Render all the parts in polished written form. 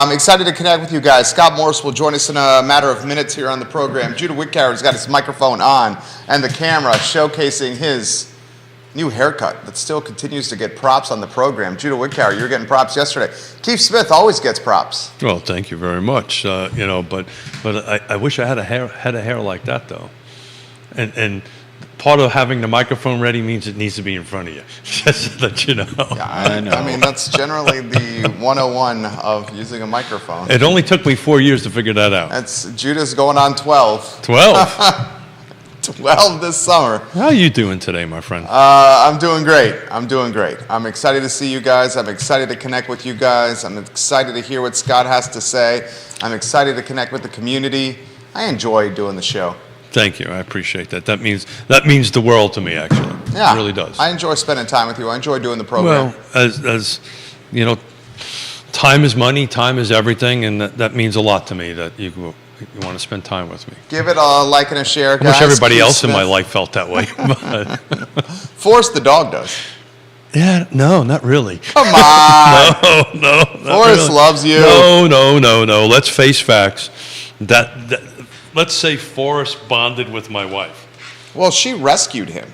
I'm excited to connect with you guys. Scott Morris will join us in a matter of minutes here on the program. Judah Wickower's got his microphone on and the camera showcasing his new haircut that still continues to get props on the program. Judah Wickower, you were getting props yesterday. Keith Smith always gets props. Well, thank you very much. But I wish I had a hair like that though, and part of having the microphone ready means it needs to be in front of you, just so that you know. Yeah, I know. I mean, that's generally the 101 of using a microphone. It only took me 4 years to figure that out. That's Judah's going on 12. 12? 12 this summer. How are you doing today, my friend? I'm doing great. I'm excited to see you guys. I'm excited to connect with you guys. I'm excited to hear what Scott has to say. I'm excited to connect with the community. I enjoy doing the show. Thank you. I appreciate that. That means the world to me, actually. Yeah, it really does. I enjoy spending time with you. I enjoy doing the program. Well, as you know, time is money. Time is everything, and that means a lot to me. That you want to spend time with me. Give it a like and a share, guys. I wish everybody Keith else Smith. in my life felt that way. Forrest the dog does. Yeah, no, not really. Come on. No. Forrest really. loves you. No. Let's face facts. That let's say Forrest bonded with my wife. Well, she rescued him.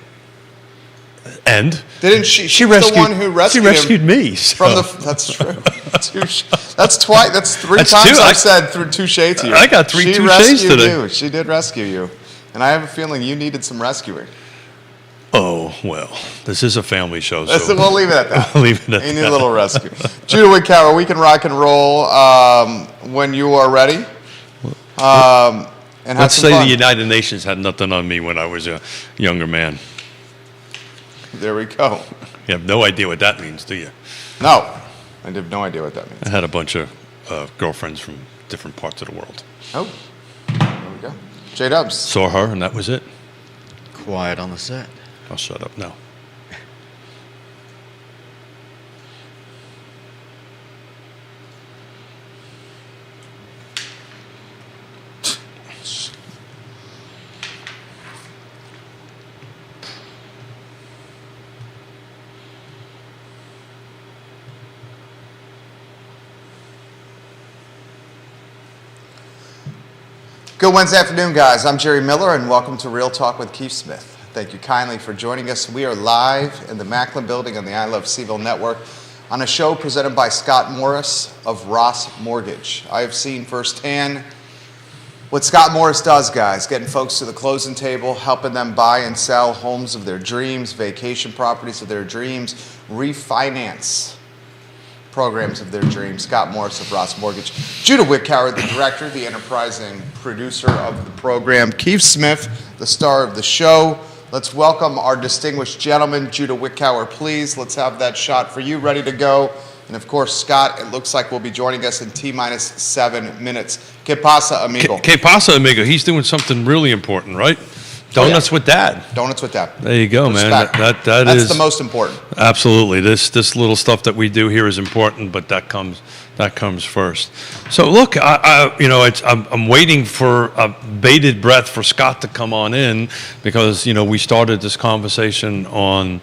And didn't she? She's rescued the one who rescued him. She rescued me. So. From the. That's true. That's twice. That's three That's times two. I've said through touche to you. I got three she touches rescued today. You. She did rescue you, and I have a feeling you needed some rescuing. Oh well, this is a family show, so we'll leave it at that. Leave it at You need that. a little rescue. Judah Wickower, we can rock and roll when you are ready. And let's say fun. the United Nations had nothing on me when I was a younger man. There we go. You have no idea what that means, do you? No, I have no idea what that means. I had a bunch of girlfriends from different parts of the world. Oh, there we go. J-Dubs. Saw her, and that was it. Quiet on the set. I'll shut up now. Good Wednesday afternoon, guys. I'm Jerry Miller, and welcome to Real Talk with Keith Smith. Thank you kindly for joining us. We are live in the Macklin Building on the I Love Seville Network on a show presented by Scott Morris of Ross Mortgage. I have seen firsthand what Scott Morris does, guys, getting folks to the closing table, helping them buy and sell homes of their dreams, vacation properties of their dreams, refinance programs of their dreams. Scott Morris of Ross Mortgage. Judah Wickower, the director, the enterprising producer of the program. Keith Smith, the star of the show. Let's welcome our distinguished gentleman, Judah Wickower, please. Let's have that shot for you ready to go. And of course, Scott, it looks like will be joining us in T-minus 7 minutes. Que pasa, amigo? Que pasa, amigo? He's doing something really important, right? Donuts with Dad. Donuts with Dad. There you go, Respect. man. That's the most important. Absolutely. This little stuff that we do here is important, but that comes first. So look, I'm waiting for a bated breath for Scott to come on in because we started this conversation on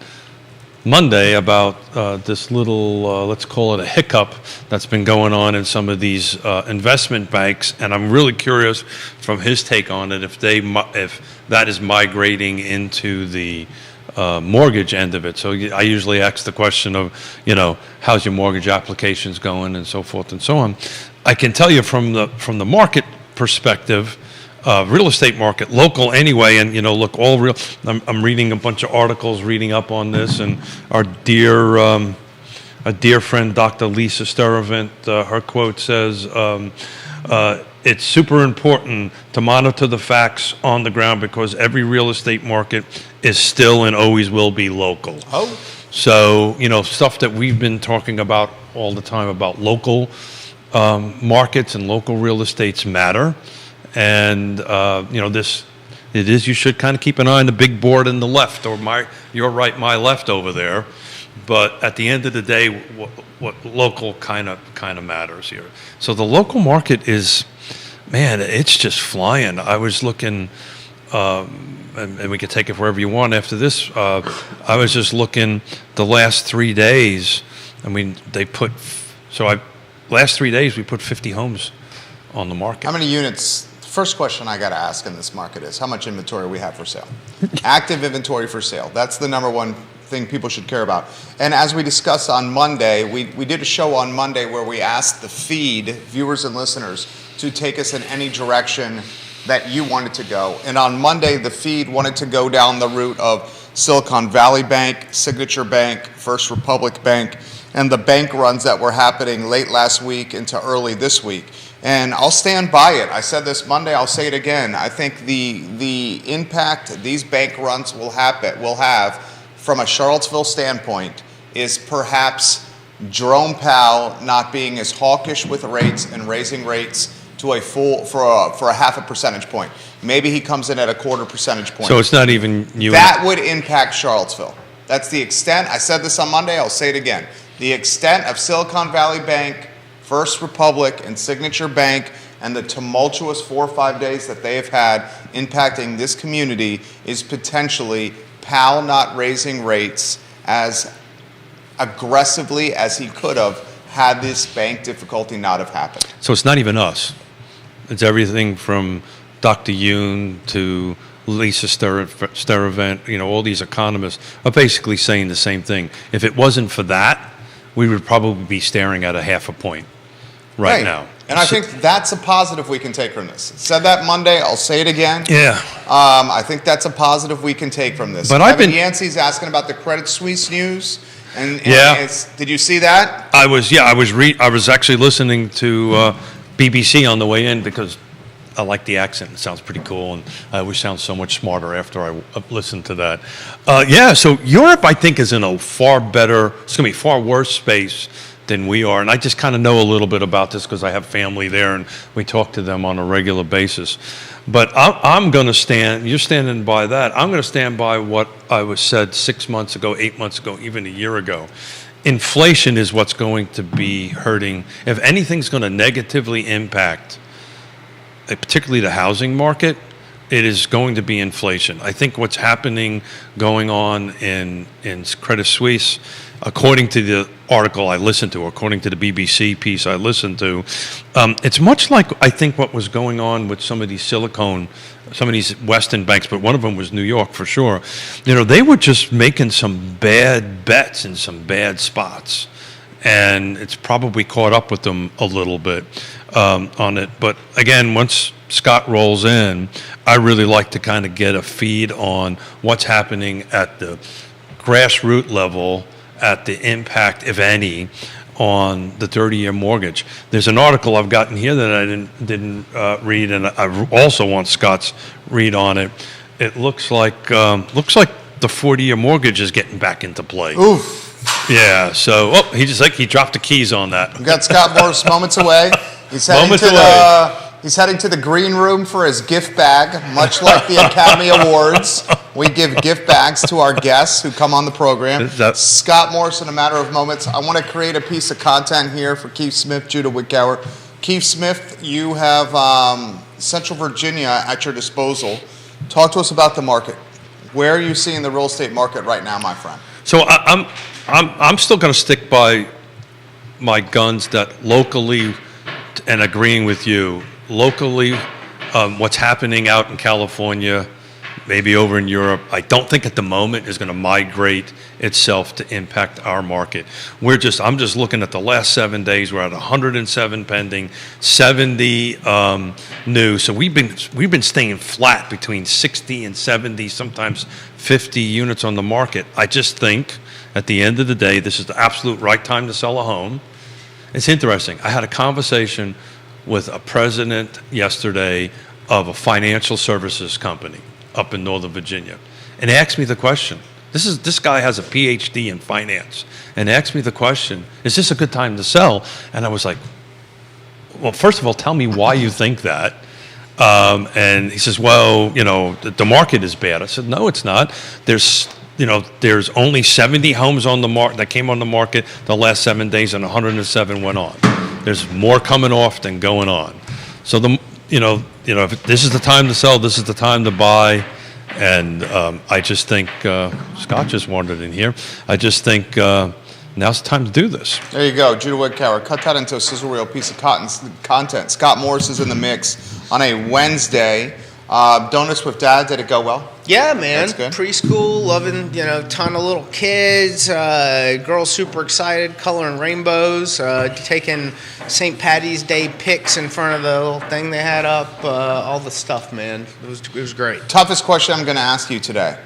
Monday about this little, let's call it a hiccup that's been going on in some of these investment banks, and I'm really curious from his take on it if that is migrating into the mortgage end of it. So I usually ask the question of, how's your mortgage applications going and so forth and so on. I can tell you from the market perspective, real estate market, local anyway, and look, all real. I'm reading a bunch of articles, reading up on this, and our a dear friend, Dr. Lisa Steravant, her quote says, it's super important to monitor the facts on the ground because every real estate market is still and always will be local. Oh. So, stuff that we've been talking about all the time about local markets and local real estates matter. And, you should kind of keep an eye on the big board in the left, or your right, my left over there. But at the end of the day, what local kind of matters here. So the local market is, man, it's just flying. I was looking, and we can take it wherever you want after this. I was just looking the last 3 days. I mean, last 3 days we put 50 homes on the market. How many units? First question I got to ask in this market is how much inventory we have for sale. Active inventory for sale. That's the number one thing people should care about. And as we discussed on Monday, we did a show on Monday where we asked the feed, viewers and listeners, to take us in any direction that you wanted to go. And on Monday, the feed wanted to go down the route of Silicon Valley Bank, Signature Bank, First Republic Bank, and the bank runs that were happening late last week into early this week. And I'll stand by it. I said this Monday, I'll say it again. I think the impact these bank runs will have from a Charlottesville standpoint is perhaps Jerome Powell not being as hawkish with rates and raising rates to a for a half a percentage point. Maybe he comes in at a quarter percentage point. So it's not even you. That would impact Charlottesville. That's the extent. I said this on Monday, I'll say it again. The extent of Silicon Valley Bank, First Republic, and Signature Bank, and the tumultuous 4 or 5 days that they have had impacting this community is potentially Powell not raising rates as aggressively as he could have had this bank difficulty not have happened. So it's not even us. It's everything from Dr. Yoon to Lisa Steravant, all these economists are basically saying the same thing. If it wasn't for that, we would probably be staring at a half a point right now. And I think that's a positive we can take from this. Said that Monday, I'll say it again. Yeah. I think that's a positive we can take from this. But Kevin Yancey's asking about the Credit Suisse news. And yeah. Did you see that? I was actually listening to BBC on the way in because I like the accent. It sounds pretty cool, and I always sound so much smarter after I listen to that. So Europe, I think, is in a far better, it's going to be far worse space than we are. And I just kind of know a little bit about this because I have family there, and we talk to them on a regular basis. But I'm going to stand, you're standing by that. I'm going to stand by what I was said 6 months ago, 8 months ago, even a year ago. Inflation is what's going to be hurting. If anything's going to negatively impact particularly the housing market, it is going to be inflation. I think what's going on in Credit Suisse, according to the article I listened to, according to the BBC piece I listened to, it's much like I think what was going on with some of these Western banks, but one of them was New York for sure. They were just making some bad bets in some bad spots. And it's probably caught up with them a little bit on it. But again, once Scott rolls in, I really like to kind of get a feed on what's happening at the grassroots level, at the impact, if any, on the 30-year mortgage. There's an article I've gotten here that I didn't read, and I also want Scott's read on it. It looks like the 40-year mortgage is getting back into play. Oof. Yeah, so he dropped the keys on that. We've got Scott Morris moments away. He's heading to the green room for his gift bag, much like the Academy Awards. We give gift bags to our guests who come on the program. Scott Morris, in a matter of moments. I want to create a piece of content here for Keith Smith, Judah Wickower. Keith Smith, you have Central Virginia at your disposal. Talk to us about the market. Where are you seeing the real estate market right now, my friend? So I'm still going to stick by my guns that locally, and agreeing with you, locally, what's happening out in California, maybe over in Europe, I don't think at the moment is going to migrate itself to impact our market. I'm just looking at the last 7 days. We're at 107 pending, 70 new. So we've been staying flat between 60 and 70, sometimes 50 units on the market. I just think at the end of the day, this is the absolute right time to sell a home. It's interesting. I had a conversation with a president yesterday of a financial services company up in Northern Virginia, and asked me the question. This guy has a PhD in finance, and asked me the question, is this a good time to sell? And I was like, well, first of all, tell me why you think that. And he says, well, the market is bad. I said, no, it's not. There's only 70 homes on the market that came on the market the last 7 days, and 107 went on. There's more coming off than going on. So if this is the time to sell, this is the time to buy. And I just think Scott just wandered in here. I just think now's the time to do this. There you go, Judah Wickower. Cut that into a sizzle reel piece of content. Scott Morris is in the mix on a Wednesday. Donuts with Dad, did it go well? Yeah, man. That's good. Preschool, loving, ton of little kids. Girls super excited, coloring rainbows. Taking St. Patty's Day pics in front of the little thing they had up. All the stuff, man. It was great. Toughest question I'm going to ask you today.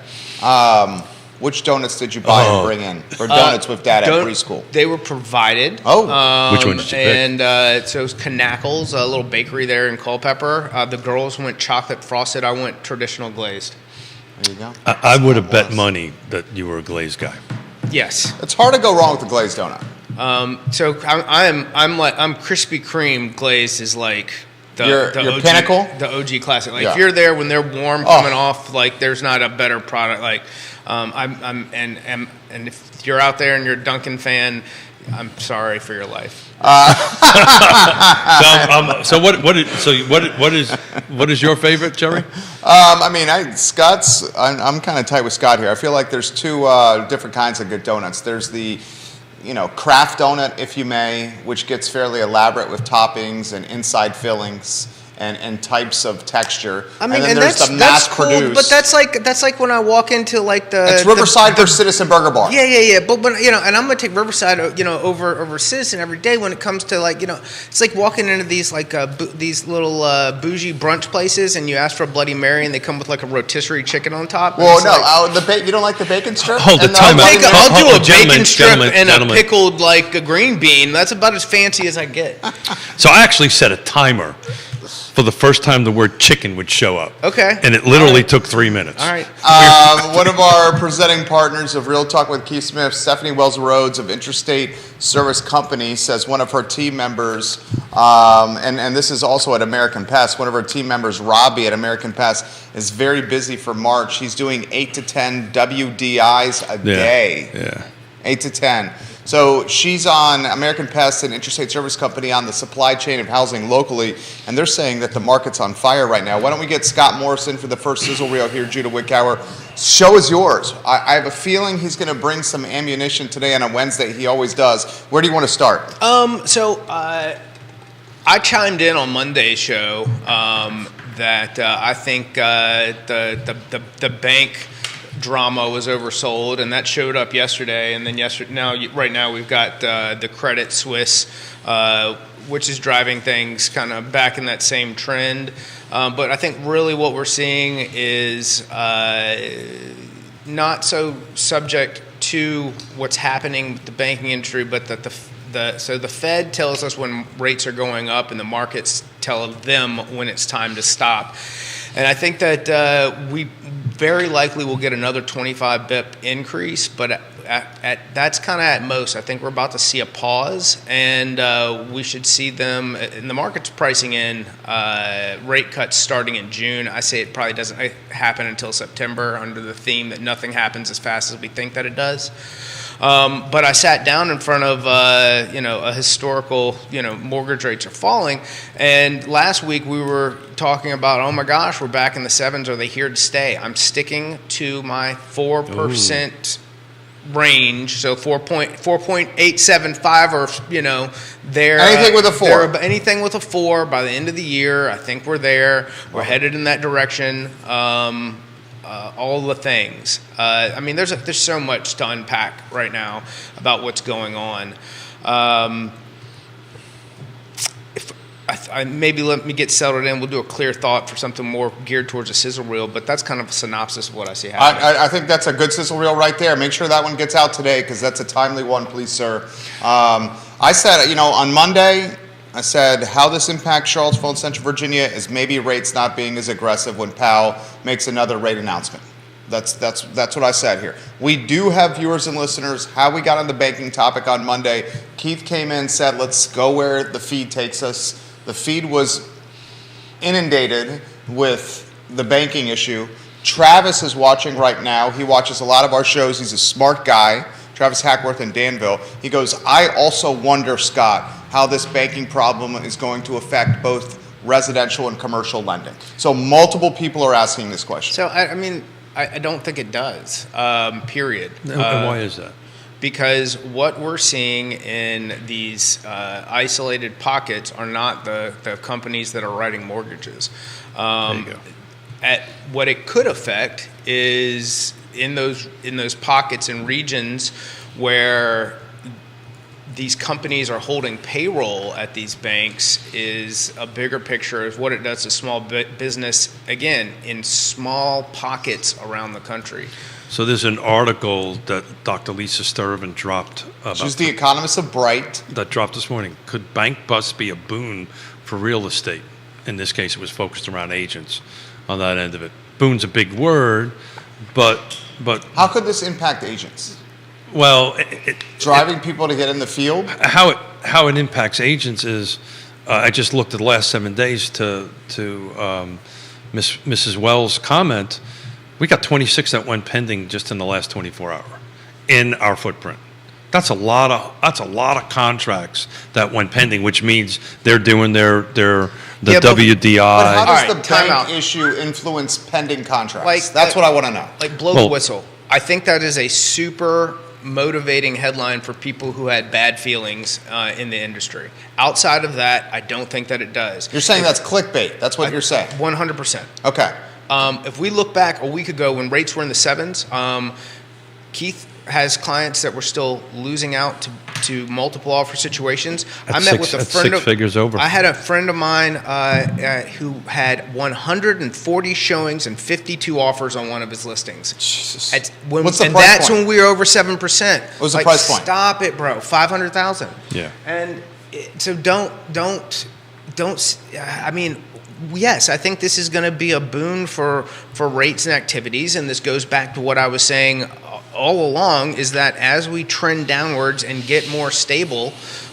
Which donuts did you buy and bring in for Donuts with Dad at preschool? They were provided. Oh. Which one did you pick? And so it was Knackles, a little bakery there in Culpeper. The girls went chocolate frosted. I went traditional glazed. There you go. I would have bet money that you were a glazed guy. Yes. It's hard to go wrong with the glazed donut. So I'm Krispy Kreme glazed is like Your OG, pinnacle? the OG classic. Like Yeah. if you're there when they're warm coming off, like there's not a better product. Like and if you're out there and you're a Dunkin' fan, I'm sorry for your life. So what is your favorite, Jerry? Scott's. I'm kind of tight with Scott here. I feel like there's two different kinds of good donuts. There's the, craft donut, if you may, which gets fairly elaborate with toppings and inside fillings and types of texture. I mean, and then there's the mass cool, produced. but that's like when I walk into like the. It's Riverside versus Citizen Burger Bar. Yeah. But and I'm gonna take Riverside, over Citizen every day when it comes to it's like walking into these these little bougie brunch places and you ask for a Bloody Mary and they come with like a rotisserie chicken on top. Well, no, you don't like the bacon strip? Hold the And time out. I'll do a Gentlemen, bacon strip gentlemen, and gentlemen. a pickled a green bean. That's about as fancy as I get. So I actually set a timer for the first time the word chicken would show up. Okay. And it literally took 3 minutes. All right. One of our presenting partners of Real Talk with Keith Smith, Stephanie Wells Rhodes of Interstate Service Company, says one of her team members, and this is also at American Pest, one of her team members, Robbie at American Pest, is very busy for March. He's doing 8 to 10 WDIs a day. Yeah. 8 to 10. So she's on American Pest and Interstate Service Company on the supply chain of housing locally, and they're saying that the market's on fire right now. Why don't we get Scott Morrison for the first sizzle reel here, Judah Wickower. Show is yours. I have a feeling he's going to bring some ammunition today on a Wednesday. He always does. Where do you want to start? So I chimed in on Monday's show that I think the bank drama was oversold, and that showed up yesterday. And then right now we've got the Credit Suisse, which is driving things kind of back in that same trend. But I think really what we're seeing is not so subject to what's happening with the banking industry, but that the Fed tells us when rates are going up, and the markets tell them when it's time to stop. And I think that we very likely will get another 25 BIP increase, but that's kind of at most. I think we're about to see a pause, and we should see them. And the market's pricing in rate cuts starting in June. I say it probably doesn't happen until September, under the theme that nothing happens as fast as we think that it does. But I sat down in front of a historical, mortgage rates are falling, and last week we were talking about, oh my gosh, we're back in the sevens. Are they here to stay? I'm sticking to my 4% range, so 4.875, or there. Anything with a 4. Anything with a 4 by the end of the year. I think we're there. We're headed in that direction. All the things. There's so much to unpack right now about what's going on. Maybe let me get settled in. We'll do a clear thought for something more geared towards a sizzle reel, but that's kind of a synopsis of what I see happening. I think that's a good sizzle reel right there. Make sure that one gets out today, because that's a timely one, please, sir. I said, on Monday, I said how this impacts Charlottesville and Central Virginia is maybe rates not being as aggressive when Powell makes another rate announcement. That's what I said here. We do have viewers and listeners. How we got on the banking topic on Monday, Keith came in, said, let's go where the feed takes us. The feed was inundated with the banking issue. Travis is watching right now. He watches a lot of our shows. He's a smart guy. Travis Hackworth in Danville. He goes, I also wonder, Scott, how this banking problem is going to affect both residential and commercial lending. So multiple people are asking this question. So, I don't think it does, period. And why is that? because what we're seeing in these isolated pockets are not the companies that are writing mortgages. There you go. What it could affect is in those pockets and regions where these companies are holding payroll at these banks is a bigger picture of what it does to small business, again, in small pockets around the country. So there's an article that Dr. Lisa Sturtevant dropped She's the economist of Bright. that dropped this morning. Could bank busts be a boon for real estate? In this case, it was focused around agents on that end of it. Boon's a big word, but How could this impact agents? well, Driving people to get in the field? how it impacts agents is, I just looked at the last 7 days to Mrs. Wells' comment. We got 26 that went pending just in the last 24 hours in our footprint. That's a lot of contracts that went pending, which means they're doing their WDI. But how does All right, the time bank out. issue influence pending contracts? Like, That's what I want to know. Like blow Well- the whistle. I think that is a super motivating headline for people who had bad feelings in the industry. Outside of that, I don't think that it does. You're saying that's clickbait. That's what you're saying. 100%. Okay. If we look back a week ago when rates were in the sevens, Keith has clients that were still losing out to multiple offer situations. That's six figures over. I had a friend of mine who had 140 showings and 52 offers on one of his listings. Jesus. What's the and price that's point? when we were over 7%. What was the price point? Stop it, bro. 500,000. Yeah. And so don't. I mean, yes, I think this is going to be a boon for rates and activities, and this goes back to what I was saying all along, is that as we trend downwards and get more stable,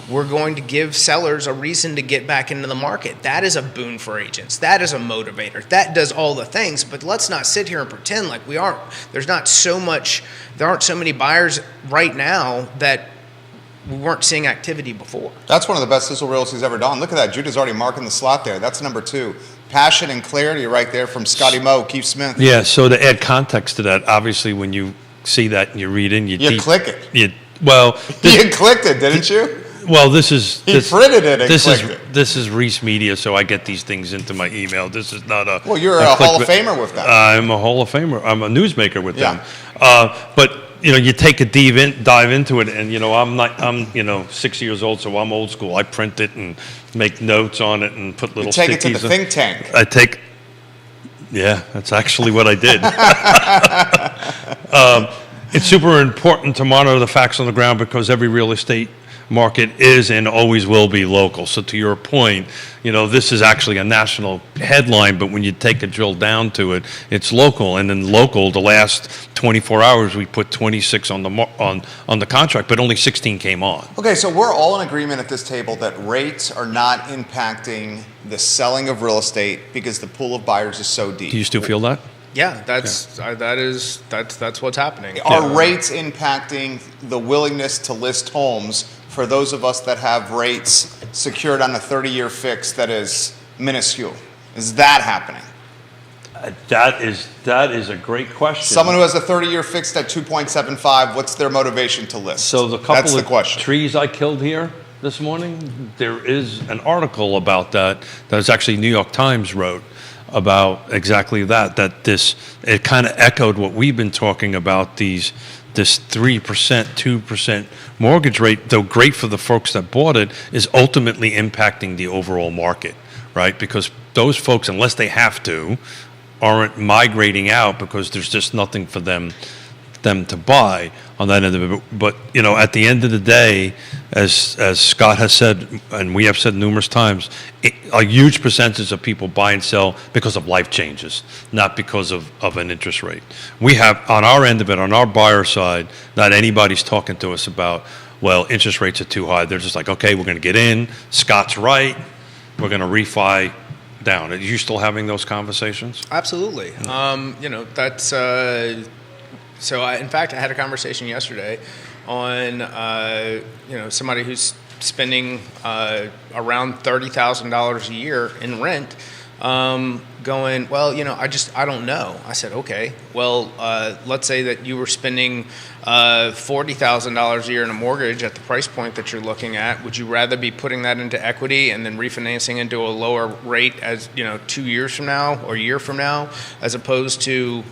we're going to give sellers a reason to get back into the market. That is a boon for agents. That is a motivator. That does all the things, but let's not sit here and pretend like we aren't. There aren't so many buyers right now that we weren't seeing activity before. That's one of the best Sizzle Reels he's ever done. Look at that. Judah's already marking the slot there. That's number 2. Passion and clarity right there from Scotty Moe, Keith Smith. Yeah, so to add context to that, obviously when you see that and you read in, you click it. You clicked it, didn't you? Well, this is He printed it and this clicked is it. this is Reese Media, so I get these things into my email. This is not a Well, you're a Hall of clickbait. Famer with that. I'm a Hall of Famer. I'm a newsmaker with Yeah. them. But you take a dive into it, and I'm 60 years old, so I'm old school. I print it and make notes on it and put little You take it to stickies the on- think tank. Yeah, that's actually what I did. It's super important to monitor the facts on the ground because every real estate market is and always will be local. So to your point, this is actually a national headline, but when you take a drill down to it, it's local. And in local, the last 24 hours, we put 26 on the contract, but only 16 came on. Okay, so we're all in agreement at this table that rates are not impacting the selling of real estate because the pool of buyers is so deep. Do you still feel that? Yeah, that's what's happening. Are rates impacting the willingness to list homes for those of us that have rates secured on a 30-year fix that is minuscule? Is that happening? That is a great question. Someone who has a 30-year fixed at 2.75, what's their motivation to list? So the That's couple the of question. trees I killed here this morning, there is an article about that is actually New York Times wrote about exactly that it kind of echoed what we've been talking about, this 3%, 2% mortgage rate, though great for the folks that bought it, is ultimately impacting the overall market, right? Because those folks, unless they have to, aren't migrating out because there's just nothing for them to buy on that end of it. But at the end of the day, as Scott has said, and we have said numerous times, a huge percentage of people buy and sell because of life changes, not because of an interest rate. We have on our end of it, on our buyer side, not anybody's talking to us about, well, interest rates are too high. They're just like, okay, we're going to get in. Scott's right. We're going to refi down. Are you still having those conversations? Absolutely. That's. So, in fact, I had a conversation yesterday on, somebody who's spending around $30,000 a year in rent, going, well, I don't know. I said, okay, well, let's say that you were spending $40,000 a year in a mortgage at the price point that you're looking at. Would you rather be putting that into equity and then refinancing into a lower rate as 2 years from now or a year from now, as opposed to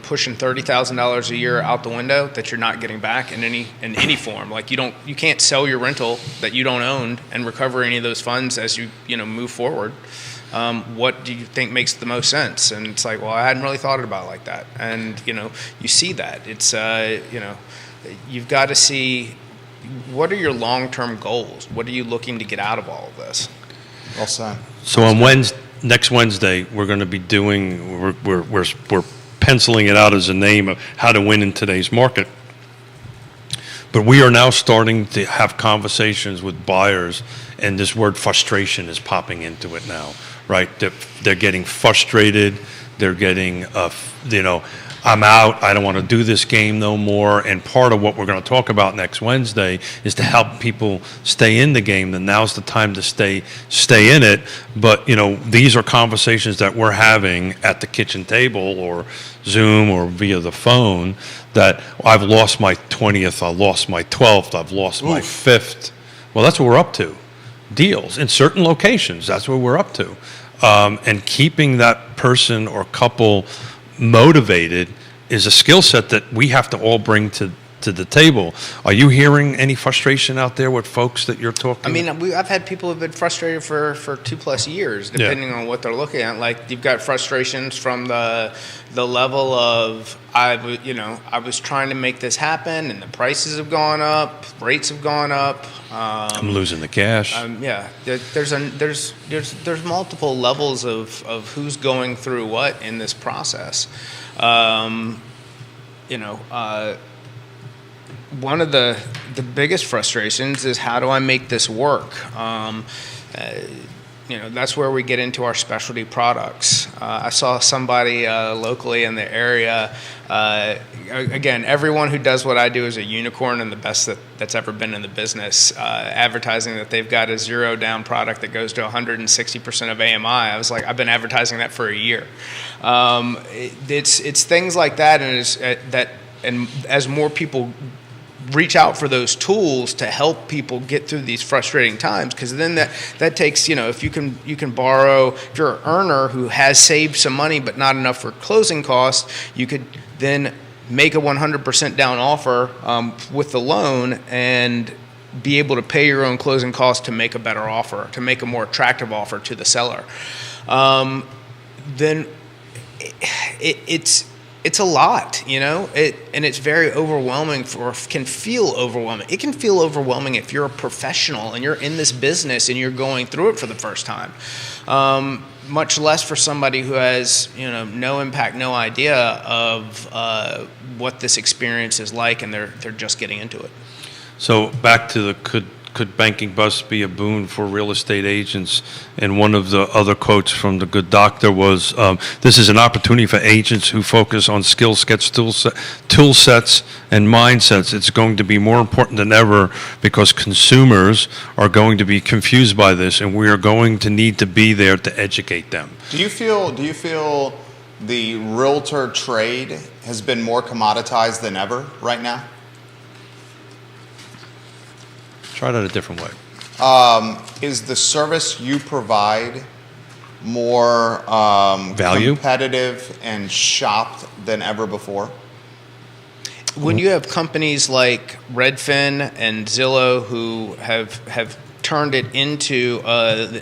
pushing $30,000 a year out the window that you're not getting back in any form? Like you can't sell your rental that you don't own and recover any of those funds as you move forward. What do you think makes the most sense? And it's like, well, I hadn't really thought about it like that. And you see that it's you've got to see, what are your long-term goals? What are you looking to get out of all of this? Well said. So on next Wednesday, we're going to be doing, we're penciling it out as a name of how to win in today's market. But we are now starting to have conversations with buyers, and this word frustration is popping into it now, right? They're getting frustrated. They're getting, I'm out. I don't want to do this game no more. And part of what we're going to talk about next Wednesday is to help people stay in the game. And now's the time to stay in it. But these are conversations that we're having at the kitchen table or Zoom or via the phone. That I've lost my 20th, I lost my 12th, I've lost my 5th. Well, that's what we're up to. Deals in certain locations. That's what we're up to. And keeping that person or couple motivated is a skill set that we have to all bring to the table. Are you hearing any frustration out there with folks that you're talking? I mean, I've had people who've been frustrated for 2+ years, depending on what they're looking at. Like, you've got frustrations from the level of I was trying to make this happen, and the prices have gone up, rates have gone up. I'm losing the cash. Yeah, there's multiple levels of who's going through what in this process. One of the biggest frustrations is, how do I make this work? That's where we get into our specialty products. I saw somebody locally in the area. Again, everyone who does what I do is a unicorn and the best that's ever been in the business. Advertising that they've got a 0 down product that goes to 160% of AMI. I was like, I've been advertising that for a year. It's things like that, and as more people reach out for those tools to help people get through these frustrating times, because then that takes, if you can borrow, if you're an earner who has saved some money but not enough for closing costs, you could then make a 100% down offer with the loan and be able to pay your own closing costs to make a better offer, to make a more attractive offer to the seller. Then it's a lot, and it's very overwhelming, can feel overwhelming. It can feel overwhelming if you're a professional and you're in this business and you're going through it for the first time. Much less for somebody who has, no impact, no idea of what this experience is like, and they're just getting into it. So back to the could banking bust be a boon for real estate agents? And one of the other quotes from the good doctor was, this is an opportunity for agents who focus on skill sets, tool sets, and mindsets. It's going to be more important than ever because consumers are going to be confused by this, and we are going to need to be there to educate them. Do you feel the realtor trade has been more commoditized than ever right now? Try that a different way. Is the service you provide more value, competitive, and shopped than ever before? When you have companies like Redfin and Zillow who have turned it into a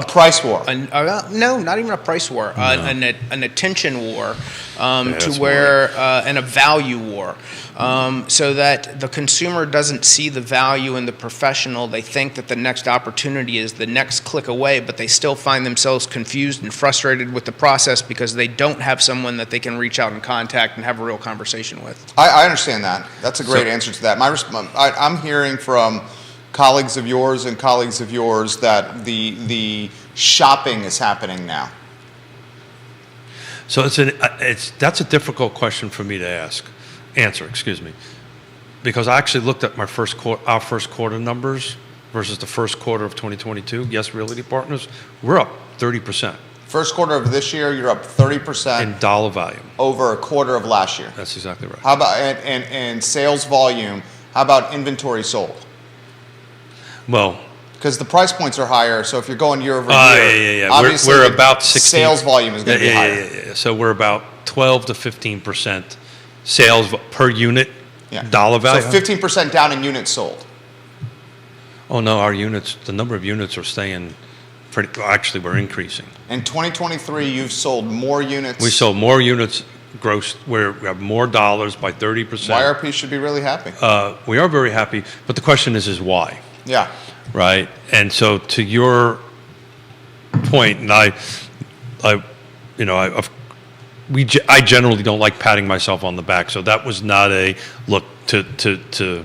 price war. No, not even a price war. No. An attention war, and a value war. So that the consumer doesn't see the value in the professional. They think that the next opportunity is the next click away, but they still find themselves confused and frustrated with the process because they don't have someone that they can reach out and contact and have a real conversation with. I understand that. That's a great answer to that. I'm hearing from colleagues of yours that the shopping is happening now. So that's a difficult question for me to answer, because I actually looked at our first quarter numbers versus the first quarter of 2022. Yes, Realty Partners, we're up 30%. First quarter of this year, you're up 30% In dollar value. over a quarter of last year. That's exactly right. How about and sales volume? How about inventory sold? Well, Because the price points are higher, so if you're going year over year, yeah. obviously We're the about 16. sales volume is going to be higher. Yeah. So we're about 12 to 15% sales per unit, Yeah. dollar value. So 15% down in units sold. Oh no, our units, the number of units are staying pretty. Actually, we're increasing. In 2023, you've sold more units. We sold more units gross. We have more dollars by 30%. YRP should be really happy. We are very happy, but the question is why, Yeah. right? And so to your point, and I generally don't like patting myself on the back, so that was not a look to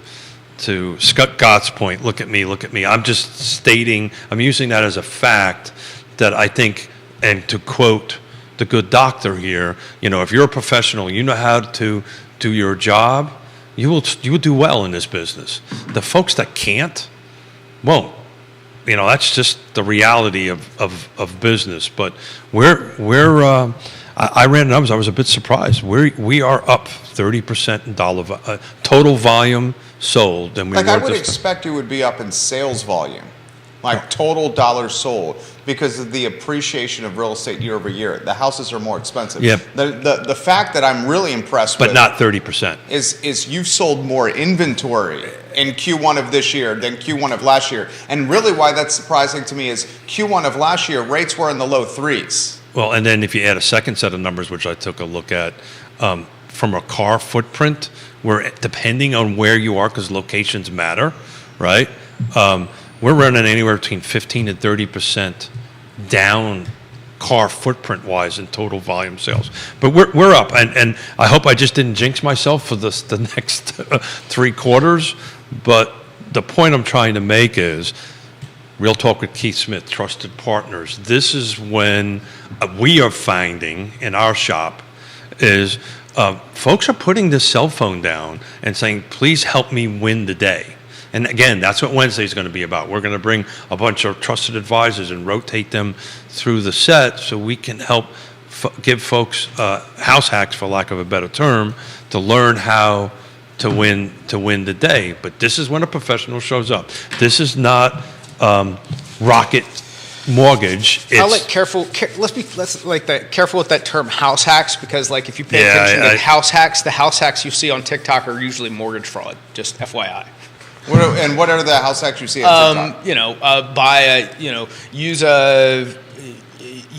Scott's point. Look at me. I'm just stating. I'm using that as a fact that I think, and to quote the good doctor here, if you're a professional, you know how to do your job, you will do well in this business. The folks that can't won't. That's just the reality of business. But I ran numbers. I was a bit surprised. We are up 30% in total volume sold, and we Like I were would just expect you would be up in sales volume, like total dollars sold, because of the appreciation of real estate year over year. The houses are more expensive. Yep. The fact that I'm really impressed but with not 30%. is you've sold more inventory in Q1 of this year than Q1 of last year. And really why that's surprising to me is Q1 of last year, rates were in the low threes. Well, and then if you add a second set of numbers, which I took a look at, from a car footprint, where depending on where you are, because locations matter, right? We're running anywhere between 15 and 30% down car footprint wise in total volume sales. But we're up, and I hope I just didn't jinx myself for the next 3 quarters. But the point I'm trying to make is, Real Talk with Keith Smith, trusted partners. This is when we are finding in our shop is folks are putting this cell phone down and saying, please help me win the day. And again, that's what Wednesday is going to be about. We're going to bring a bunch of trusted advisors and rotate them through the set so we can help give folks house hacks, for lack of a better term, to learn how to win the day. But this is when a professional shows up. This is not Rocket Mortgage. I like careful. Let's like that careful with that term house hacks, because like if you pay attention to the house hacks you see on TikTok are usually mortgage fraud. Just FYI. What are the house hacks you see on TikTok?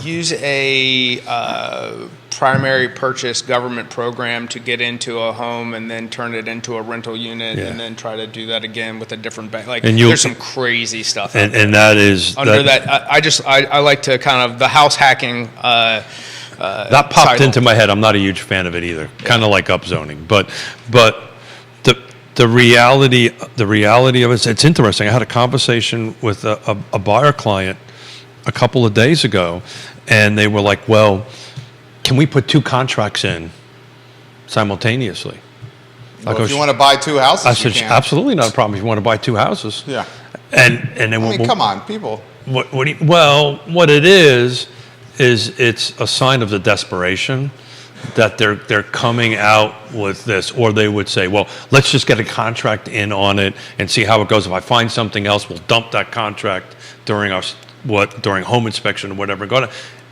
Use a primary purchase government program to get into a home and then turn it into a rental unit, and then try to do that again with a different bank. Like there's some crazy stuff. And that is under that. I like to kind of the house hacking. That popped into my head. I'm not a huge fan of it either. Kind of like upzoning, but the reality of it, it's interesting. I had a conversation with a buyer client a couple of days ago, and they were like, well, can we put 2 contracts in simultaneously? Well, if you want to buy 2 houses, I said, you can. absolutely not a problem if you want to buy 2 houses. Yeah. And then come on, people. What it is it's a sign of the desperation that they're coming out with this, or they would say, well, let's just get a contract in on it and see how it goes. If I find something else, we'll dump that contract during home inspection or whatever.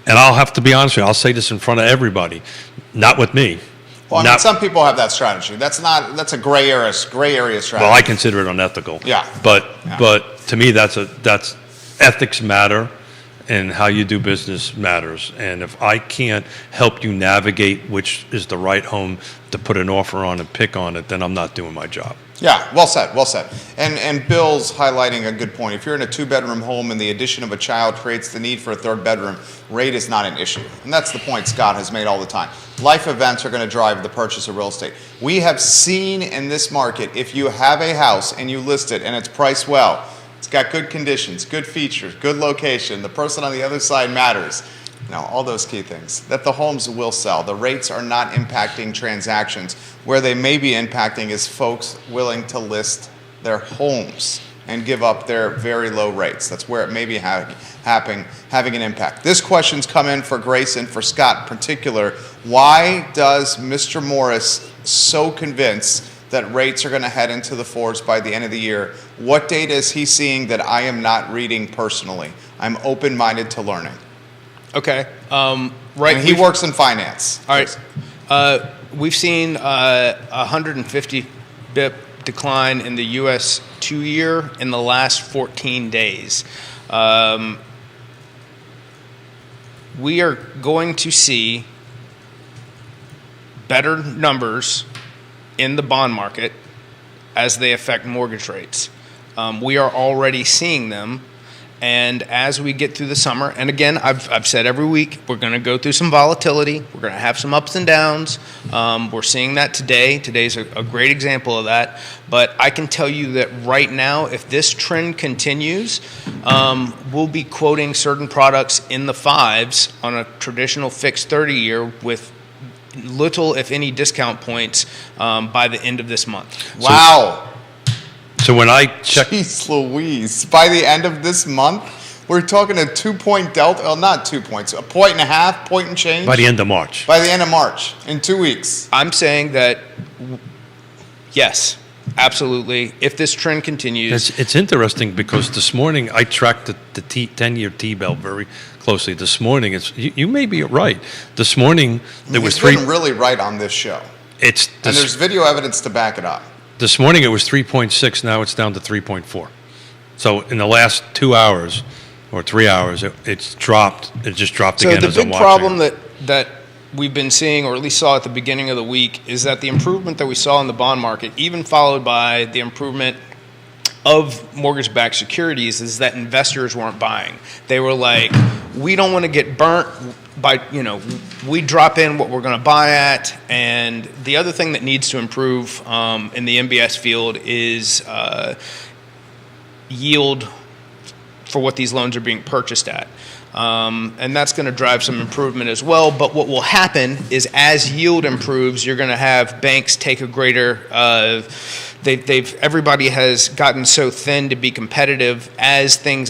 And I'll have to be honest with you, I'll say this in front of everybody, not with me. Well, some people have that strategy. That's a gray area strategy. Well, I consider it unethical. Yeah. But to me, that's ethics matter. And how you do business matters. And if I can't help you navigate which is the right home to put an offer on and pick on it, then I'm not doing my job. Yeah, well said. And Bill's highlighting a good point. If you're in a 2-bedroom home and the addition of a child creates the need for a 3rd bedroom, rate is not an issue. And that's the point Scott has made all the time. Life events are going to drive the purchase of real estate. We have seen in this market, if you have a house and you list it and it's priced well, it's got good conditions, good features, good location, the person on the other side matters. All those key things, that the homes will sell. The rates are not impacting transactions. Where they may be impacting is folks willing to list their homes. and give up their very low rates. That's where it may be having an impact. This question's come in for Grace and for Scott in particular. Why does Mr. Morris so convinced that rates are going to head into the fours by the end of the year? What data is he seeing that I am not reading personally? I'm open-minded to learning. Okay. And he works in finance. All right. We've seen 150 BIP decline in the U.S. 2-year in the last 14 days. We are going to see better numbers in the bond market as they affect mortgage rates. We are already seeing them. And as we get through the summer, and again, I've said every week, we're going to go through some volatility. We're going to have some ups and downs. We're seeing that today. Today's a great example of that. But I can tell you that right now, if this trend continues, we'll be quoting certain products in the 5s on a traditional fixed 30-year with little, if any, discount points by the end of this month. Wow. So when I check, Jeez Louise. By the end of this month, we're talking a 2-point delta. Well, not 2 points, 1.5 point and change. by the end of March. By the end of March, in 2 weeks. I'm saying that, yes, absolutely. If this trend continues, It's interesting because this morning I tracked the 10-year T-bill very closely. This morning, you may be right. This morning there was He's been really right on this show. And there's video evidence to back it up. This morning it was 3.6. Now it's down to 3.4. So in the last 2 hours or 3 hours, it's dropped. It just dropped so again. the as I'm big watching. problem that we've been seeing, or at least saw at the beginning of the week, is that the improvement that we saw in the bond market, even followed by the improvement of mortgage-backed securities, is that investors weren't buying. They were like, we don't want to get burnt by, we drop in what we're going to buy at. And the other thing that needs to improve in the MBS field is yield for what these loans are being purchased at. And that's going to drive some improvement as well. But what will happen is as yield improves, you're going to have banks take a greater everybody has gotten so thin to be competitive. As things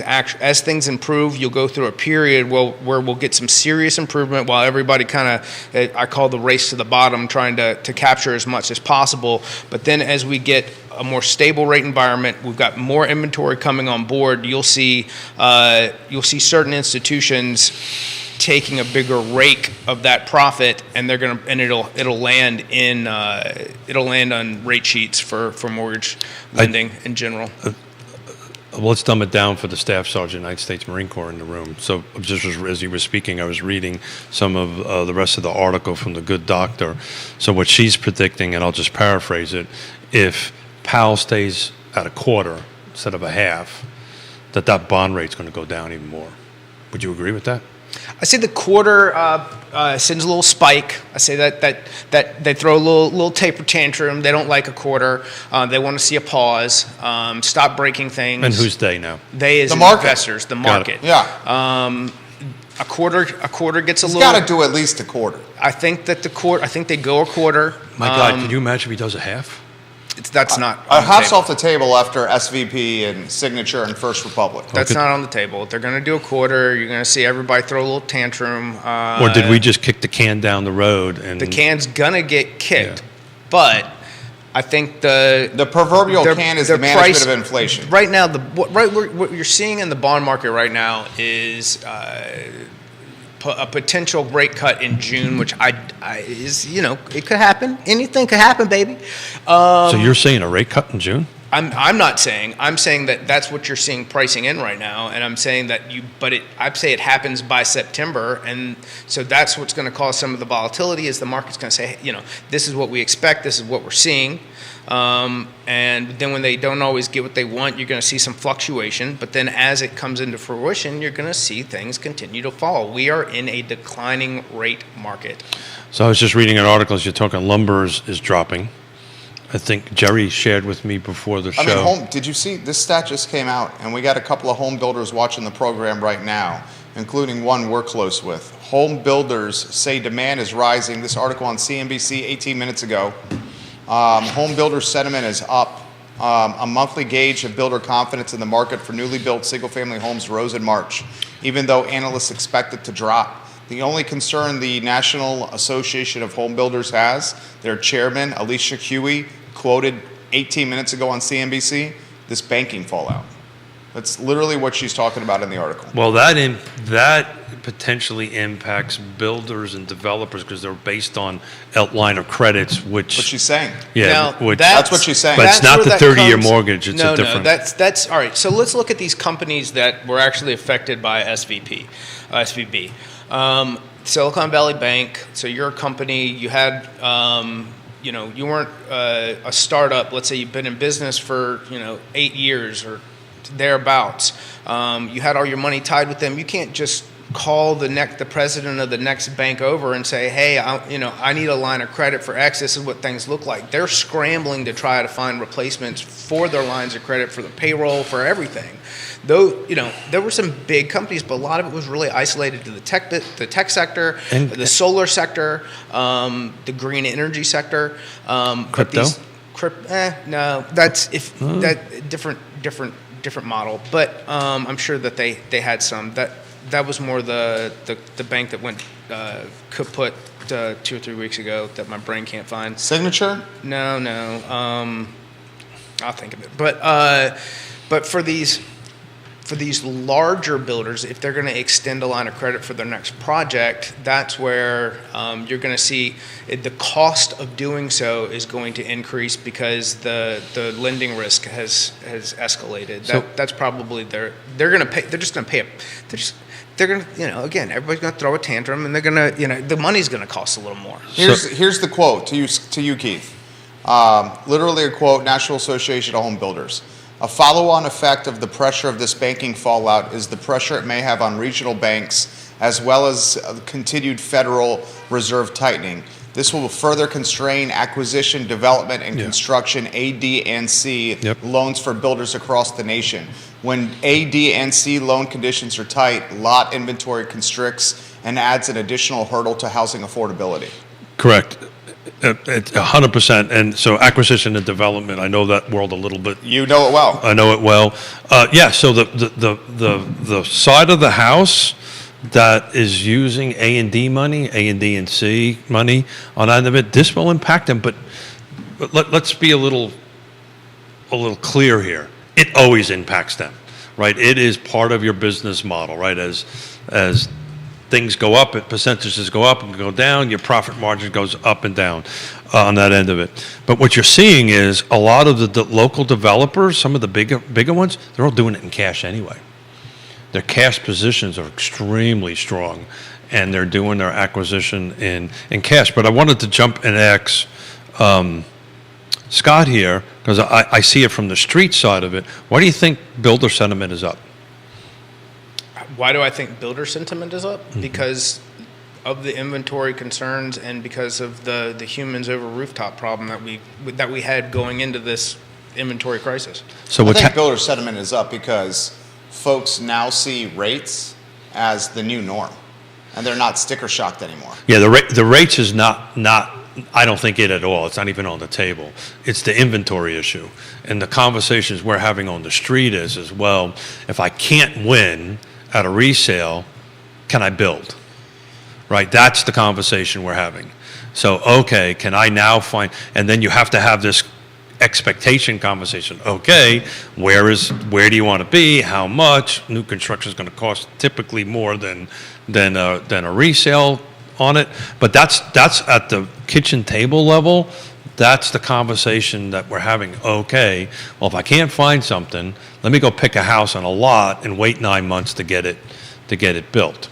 improve, you'll go through a period where we'll get some serious improvement while everybody kind of, I call the race to the bottom, trying to capture as much as possible. But then as we get a more stable rate environment, we've got more inventory coming on board, you'll see certain institutions taking a bigger rake of that profit, and it'll land on rate sheets for mortgage lending in general. Well, let's dumb it down for the Staff Sergeant, United States Marine Corps in the room. So just as he was speaking, I was reading some of the rest of the article from the good doctor. So what she's predicting, and I'll just paraphrase it, if Powell stays at a quarter instead of a half, that bond rate's going to go down even more. Would you agree with that? I say the quarter sends a little spike. I say that they throw a little taper tantrum. They don't like a quarter. They want to see a pause. Stop breaking things. And who's they now? They is the market. Investors. The market. Yeah. A quarter gets a He's little. got to do at least a quarter. I think that I think they go a quarter. My God, can you imagine if he does a half? That's not. A on the half's table. off the table after SVP and Signature and First Republic. That's not on the table. They're going to do a quarter. You're going to see everybody throw a little tantrum. Or did we just kick the can down the road? And The can's going to get kicked, Yeah. but I think The proverbial their- can is their the management price- of inflation. Right now, what you're seeing in the bond market right now is a potential rate cut in June, which it could happen. Anything could happen, baby. so you're saying a rate cut in June? I'm not saying. I'm saying that that's what you're seeing pricing in right now, and I'm saying that I'd say it happens by September, and so that's what's going to cause some of the volatility. Is the market's going to say, this is what we expect, this is what we're seeing, and then when they don't always get what they want, you're going to see some fluctuation. But then as it comes into fruition, you're going to see things continue to fall. We are in a declining rate market. So I was just reading an article as you're talking, lumber is dropping. I think Jerry shared with me before the show. Did you see, this stat just came out, and we got a couple of home builders watching the program right now, including one we're close with. Home builders say demand is rising. This article on CNBC 18 minutes ago. Home builder sentiment is up A monthly gauge of builder confidence in the market for newly built single-family homes rose in March, even though analysts expect it to drop. The only concern the National Association of Home Builders has, their chairman, Alicia Huey, quoted 18 minutes ago on CNBC, this banking fallout. That's literally what she's talking about in the article. Well, that potentially impacts builders and developers because they're based on line of credits, which What she's saying. yeah, Now, which That's what she's saying. but it's That's not where the that 30-year comes- mortgage. It's no, a different. No, that's all right. So let's look at these companies that were actually affected by SVB. Silicon Valley Bank. So you're a company. You had, you weren't a startup. Let's say you've been in business for 8 years or thereabouts. You had all your money tied with them. You can't just call the president of the next bank over and say, hey, I need a line of credit for X. This is what things look like. They're scrambling to try to find replacements for their lines of credit, for the payroll, for everything. Though, there were some big companies, but a lot of it was really isolated to the tech sector, And- the solar sector, the green energy sector. Crypto? No, that's that different model. But I'm sure that they had some. That was more the bank that went kaput 2 or 3 weeks ago that my brain can't find. Signature? No. I'll think of it. But for these larger builders, if they're going to extend a line of credit for their next project, that's where you're going to see the cost of doing so is going to increase because the lending risk has escalated. That's probably they're going to pay. They're just going to pay. They're going to, again, everybody's going to throw a tantrum, and they're going to, the money's going to cost a little more. Here's the quote to you, Keith. Literally a quote, National Association of Home Builders. A follow-on effect of the pressure of this banking fallout is the pressure it may have on regional banks, as well as continued Federal Reserve tightening. This will further constrain acquisition, development, and construction AD&C loans for builders across the nation. When AD&C loan conditions are tight, lot inventory constricts and adds an additional hurdle to housing affordability. Correct. It's 100%. And so acquisition and development, I know that world a little bit. You know it well. I know it well. So the side of the house that is using A&D money, A&D and C money on either of it, this will impact them. But let's be a little clear here. It always impacts them, right? It is part of your business model, right? As things go up, percentages go up and go down, your profit margin goes up and down on that end of it. But what you're seeing is a lot of the local developers, some of the bigger ones, they're all doing it in cash anyway. Their cash positions are extremely strong, and they're doing their acquisition in cash. But I wanted to jump and ask Scott here, because I see it from the street side of it. Why do you think builder sentiment is up? Why do I think builder sentiment is up? Mm-hmm. Because of the inventory concerns and because of the humans over rooftop problem that we had going into this inventory crisis. So I think builder sentiment is up because folks now see rates as the new norm, and they're not sticker shocked anymore. Yeah, the rates is not. I don't think it at all. It's not even on the table. It's the inventory issue, and the conversations we're having on the street is as well. If I can't win at a resale, can I build? Right? That's the conversation we're having. So, okay, can I now find, and then you have to have this expectation conversation. Okay, where do you want to be? How much? New construction is going to cost typically more than a resale on it. But that's at the kitchen table level. That's the conversation that we're having. Okay, well, if I can't find something, let me go pick a house on a lot and wait 9 months to get it built.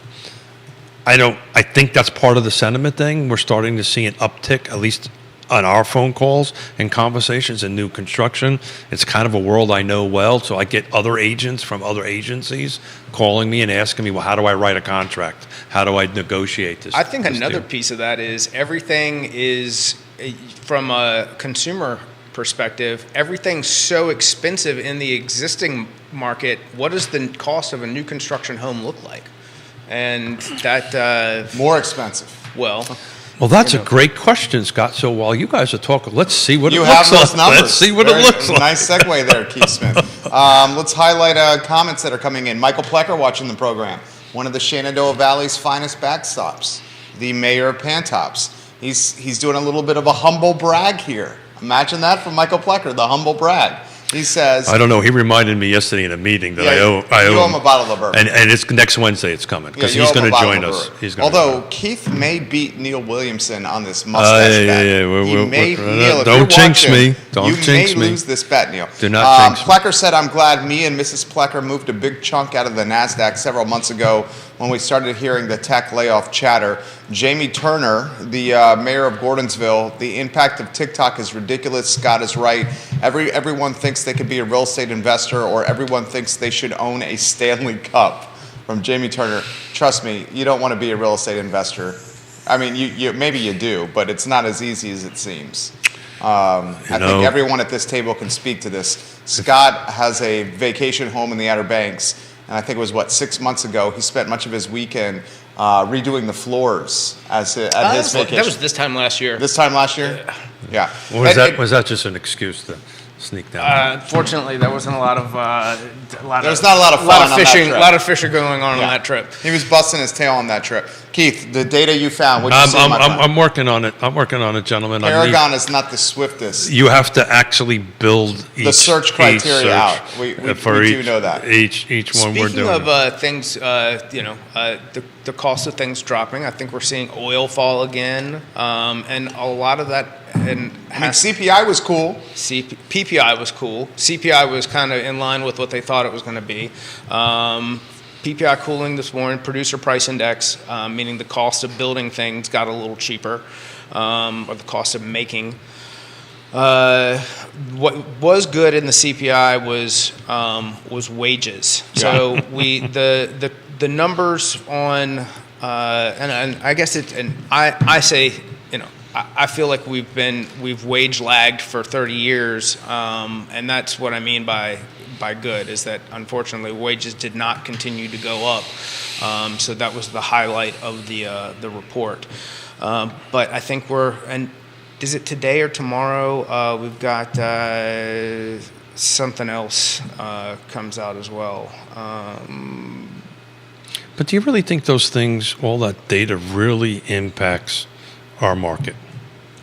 I think that's part of the sentiment thing. We're starting to see an uptick, at least on our phone calls and conversations in new construction. It's kind of a world I know well, so I get other agents from other agencies calling me and asking me, well, how do I write a contract? How do I negotiate this? I think another deal? piece of that is everything is, from a consumer perspective, everything's so expensive in the existing market. What does the cost of a new construction home look like? And that more expensive. Well, Well, that's a great question, Scott. So while you guys are talking, let's see what You it have looks those like. numbers. Let's see what Very it looks like. Nice segue there, Keith Smith. Let's highlight comments that are coming in. Michael Plecker watching the program. One of the Shenandoah Valley's finest backstops. The mayor of Pantops. He's doing a little bit of a humble brag here. Imagine that from Michael Plecker, the humble brag. He says, I don't know. He reminded me yesterday in a meeting that I you owe him a bottle of bourbon. and it's next Wednesday. It's coming because you he's owe him going a to bottle join of us. bourbon. He's going. Although Keith may beat Neil Williamson on this mustache bet. Yeah. He may, Neil, if Don't you're jinx watching, me. Don't you jinx may me. lose this bet, Neil. Do not jinx me. Plecker said, I'm glad me and Mrs. Plecker moved a big chunk out of the NASDAQ several months ago when we started hearing the tech layoff chatter. Jamie Turner, the mayor of Gordonsville, the impact of TikTok is ridiculous. Scott is right. Everyone thinks they could be a real estate investor, or everyone thinks they should own a Stanley Cup. From Jamie Turner. Trust me, you don't want to be a real estate investor. I mean, you maybe you do, but it's not as easy as it seems. I think everyone at this table can speak to this. Scott has a vacation home in the Outer Banks, and I think it was, 6 months ago, he spent much of his weekend redoing the floors at his vacation. That was this time last year. This time last year? Yeah. Was that just an excuse to sneak down? Fortunately, there wasn't a lot of There's not a lot of fun on that fishing. trip. A lot of fishing going on that trip. He was busting his tail on that trip. Keith, the data you found, what did you see, my friend? I'm working on it. I'm working on it, gentlemen. Paragon is not the swiftest. You have to actually build The search criteria out. We do know that. Each one we're Speaking doing. of things, the cost of things dropping, I think we're seeing oil fall again, and a lot of that. And CPI was cool. PPI was cool. CPI was kind of in line with what they thought it was going to be. PPI cooling this morning. Producer price index, meaning the cost of building things, got a little cheaper, or the cost of making. What was good in the CPI was wages. So the numbers on and I guess I say, I feel like we've wage lagged for 30 years, and that's what I mean by good, is that unfortunately wages did not continue to go up. So that was the highlight of the report. But I think is it today or tomorrow? We've got something else comes out as well. But do you really think those things, all that data, really impacts our market?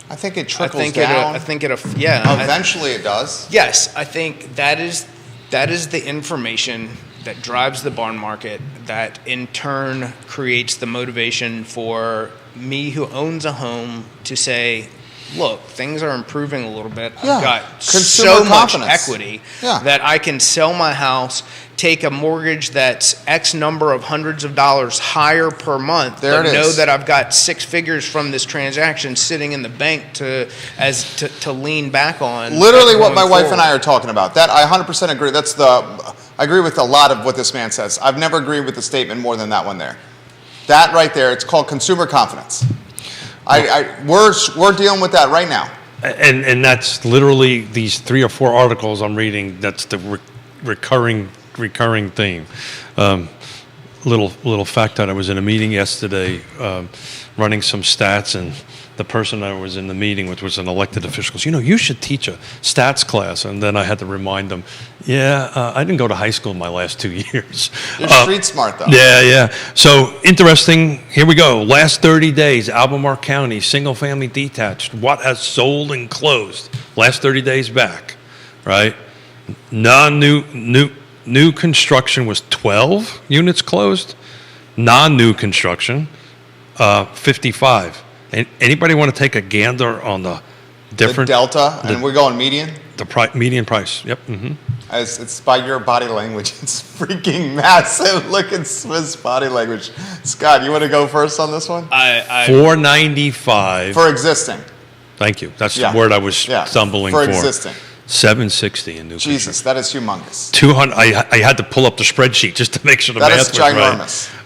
I think it trickles down. Eventually it does. Yes, I think that is the information that drives the barn market, that in turn creates the motivation for me who owns a home to say, look, things are improving a little bit. Yeah. I've got Consumer so much confidence. equity Yeah. that I can sell my house, take a mortgage that's X number of hundreds of dollars higher per month, There but it know is. that I've got 6 figures from this transaction sitting in the bank to lean back on. Literally what going my wife and forward. I are talking about. That I 100% agree. I agree with a lot of what this man says. I've never agreed with the statement more than that one there. That right there, it's called consumer confidence. We're dealing with that right now. And that's literally these 3 or 4 articles I'm reading. That's the recurring theme. Little fact that I was in a meeting yesterday, running some stats, and the person I was in the meeting with was an elected official. Goes, you should teach a stats class. And then I had to remind them, I didn't go to high school in my last 2 years. You're street smart though. Yeah. So interesting. Here we go. Last 30 days, Albemarle County, single family detached. What has sold and closed? Last 30 days back, right? New construction was 12 units closed. Non-new construction, 55. Anybody want to take a gander on the different The delta, and we're going median? median price? Yep. Mm-hmm. It's by your body language. It's freaking massive. Look at Smith's body language. Scott, you want to go first on this one? $495 For existing. Thank you. That's Yeah. the word I was Yeah. stumbling For for. existing. $760 in new Jesus, that is humongous. 200. I had to pull up the spreadsheet just to make sure the That math is was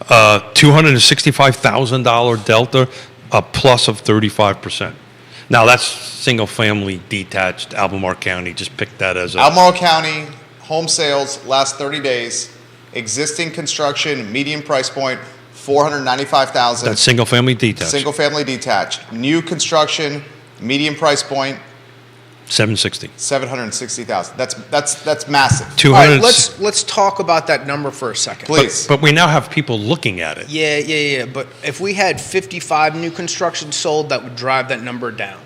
right. $265,000 delta, a plus of 35%. Now that's single family detached. Albemarle County just picked that as a. Albemarle County, home sales, last 30 days, existing construction, median price point, $495,000. That's single family detached. Single family detached. New construction, median price point, 760. $760,000. That's massive. All 200. right, let's talk about that number for a second. Please. But we now have people looking at it. Yeah. But if we had 55 new construction sold, that would drive that number down.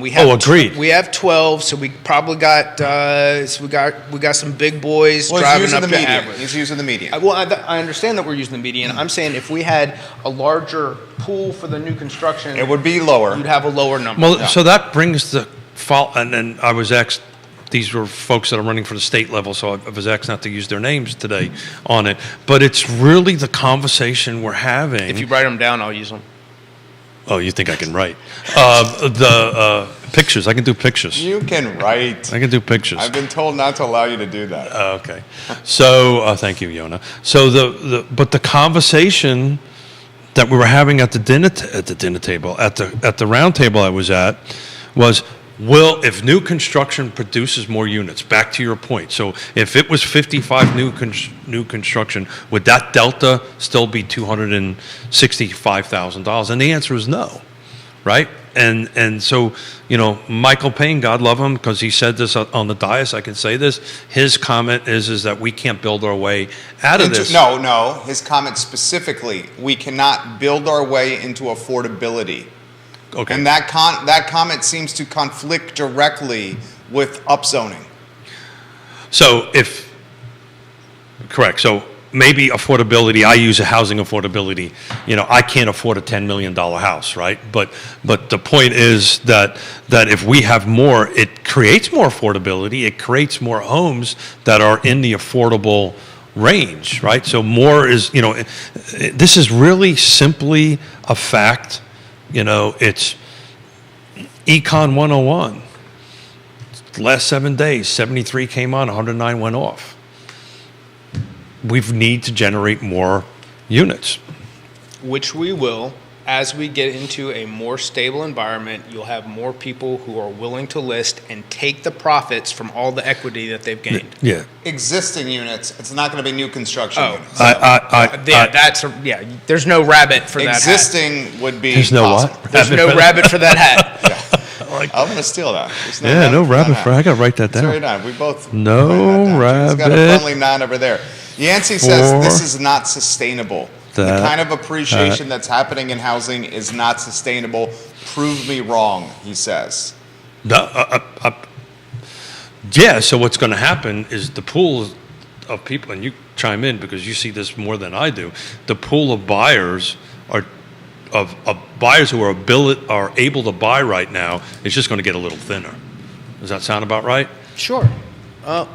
We have Agreed. We have 12, so we probably got we got some big boys Well, driving he's using up the to median. average. He's using the median. I understand that we're using the median. I'm saying if we had a larger pool for the new construction, It would be lower. you'd have a lower number. Well, so that brings the fault, and then I was asked, these were folks that are running for the state level, so I was asked not to use their names today on it. But it's really the conversation we're having. If you write them down, I'll use them. Oh, you think I can write? Pictures. I can do pictures. You can write. I can do pictures. I've been told not to allow you to do that. Okay. So, thank you, Yona. So but the conversation that we were having at the dinner table, at the round table I was at, was, if new construction produces more units, back to your point. So if it was 55 new construction, would that delta still be $265,000? And the answer is no, right? And so, Michael Payne, God love him, because he said this on the dais, I can say this, his comment is that we can't build our way out of this. No. His comment specifically, we cannot build our way into affordability. Okay. And that comment seems to conflict directly with upzoning. So correct. So maybe affordability, I use a housing affordability. I can't afford a $10 million house, right? But the point is that if we have more, it creates more affordability. It creates more homes that are in the affordable range, right? So more is, this is really simply a fact. It's Econ 101. The last 7 days, 73 came on, 109 went off. We need to generate more units. Which we will. As we get into a more stable environment, you'll have more people who are willing to list and take the profits from all the equity that they've gained. Yeah. Existing units, it's not going to be new construction Oh. units. There's no rabbit for that hat. Existing would be There's no what? possible. There's no rabbit for that hat. I'm going to steal that. There's No rabbit for for. I gotta write that It's very down. nice. We both No write that down. He's got a rabbit friendly nod over there. Yancey says for this is not sustainable. The that kind of appreciation that's happening in housing is not sustainable. Prove me wrong, he says. Yeah. So what's going to happen is the pool of people, and you chime in because you see this more than I do. The pool of buyers of buyers who are able to buy right now is just going to get a little thinner. Does that sound about right? Sure.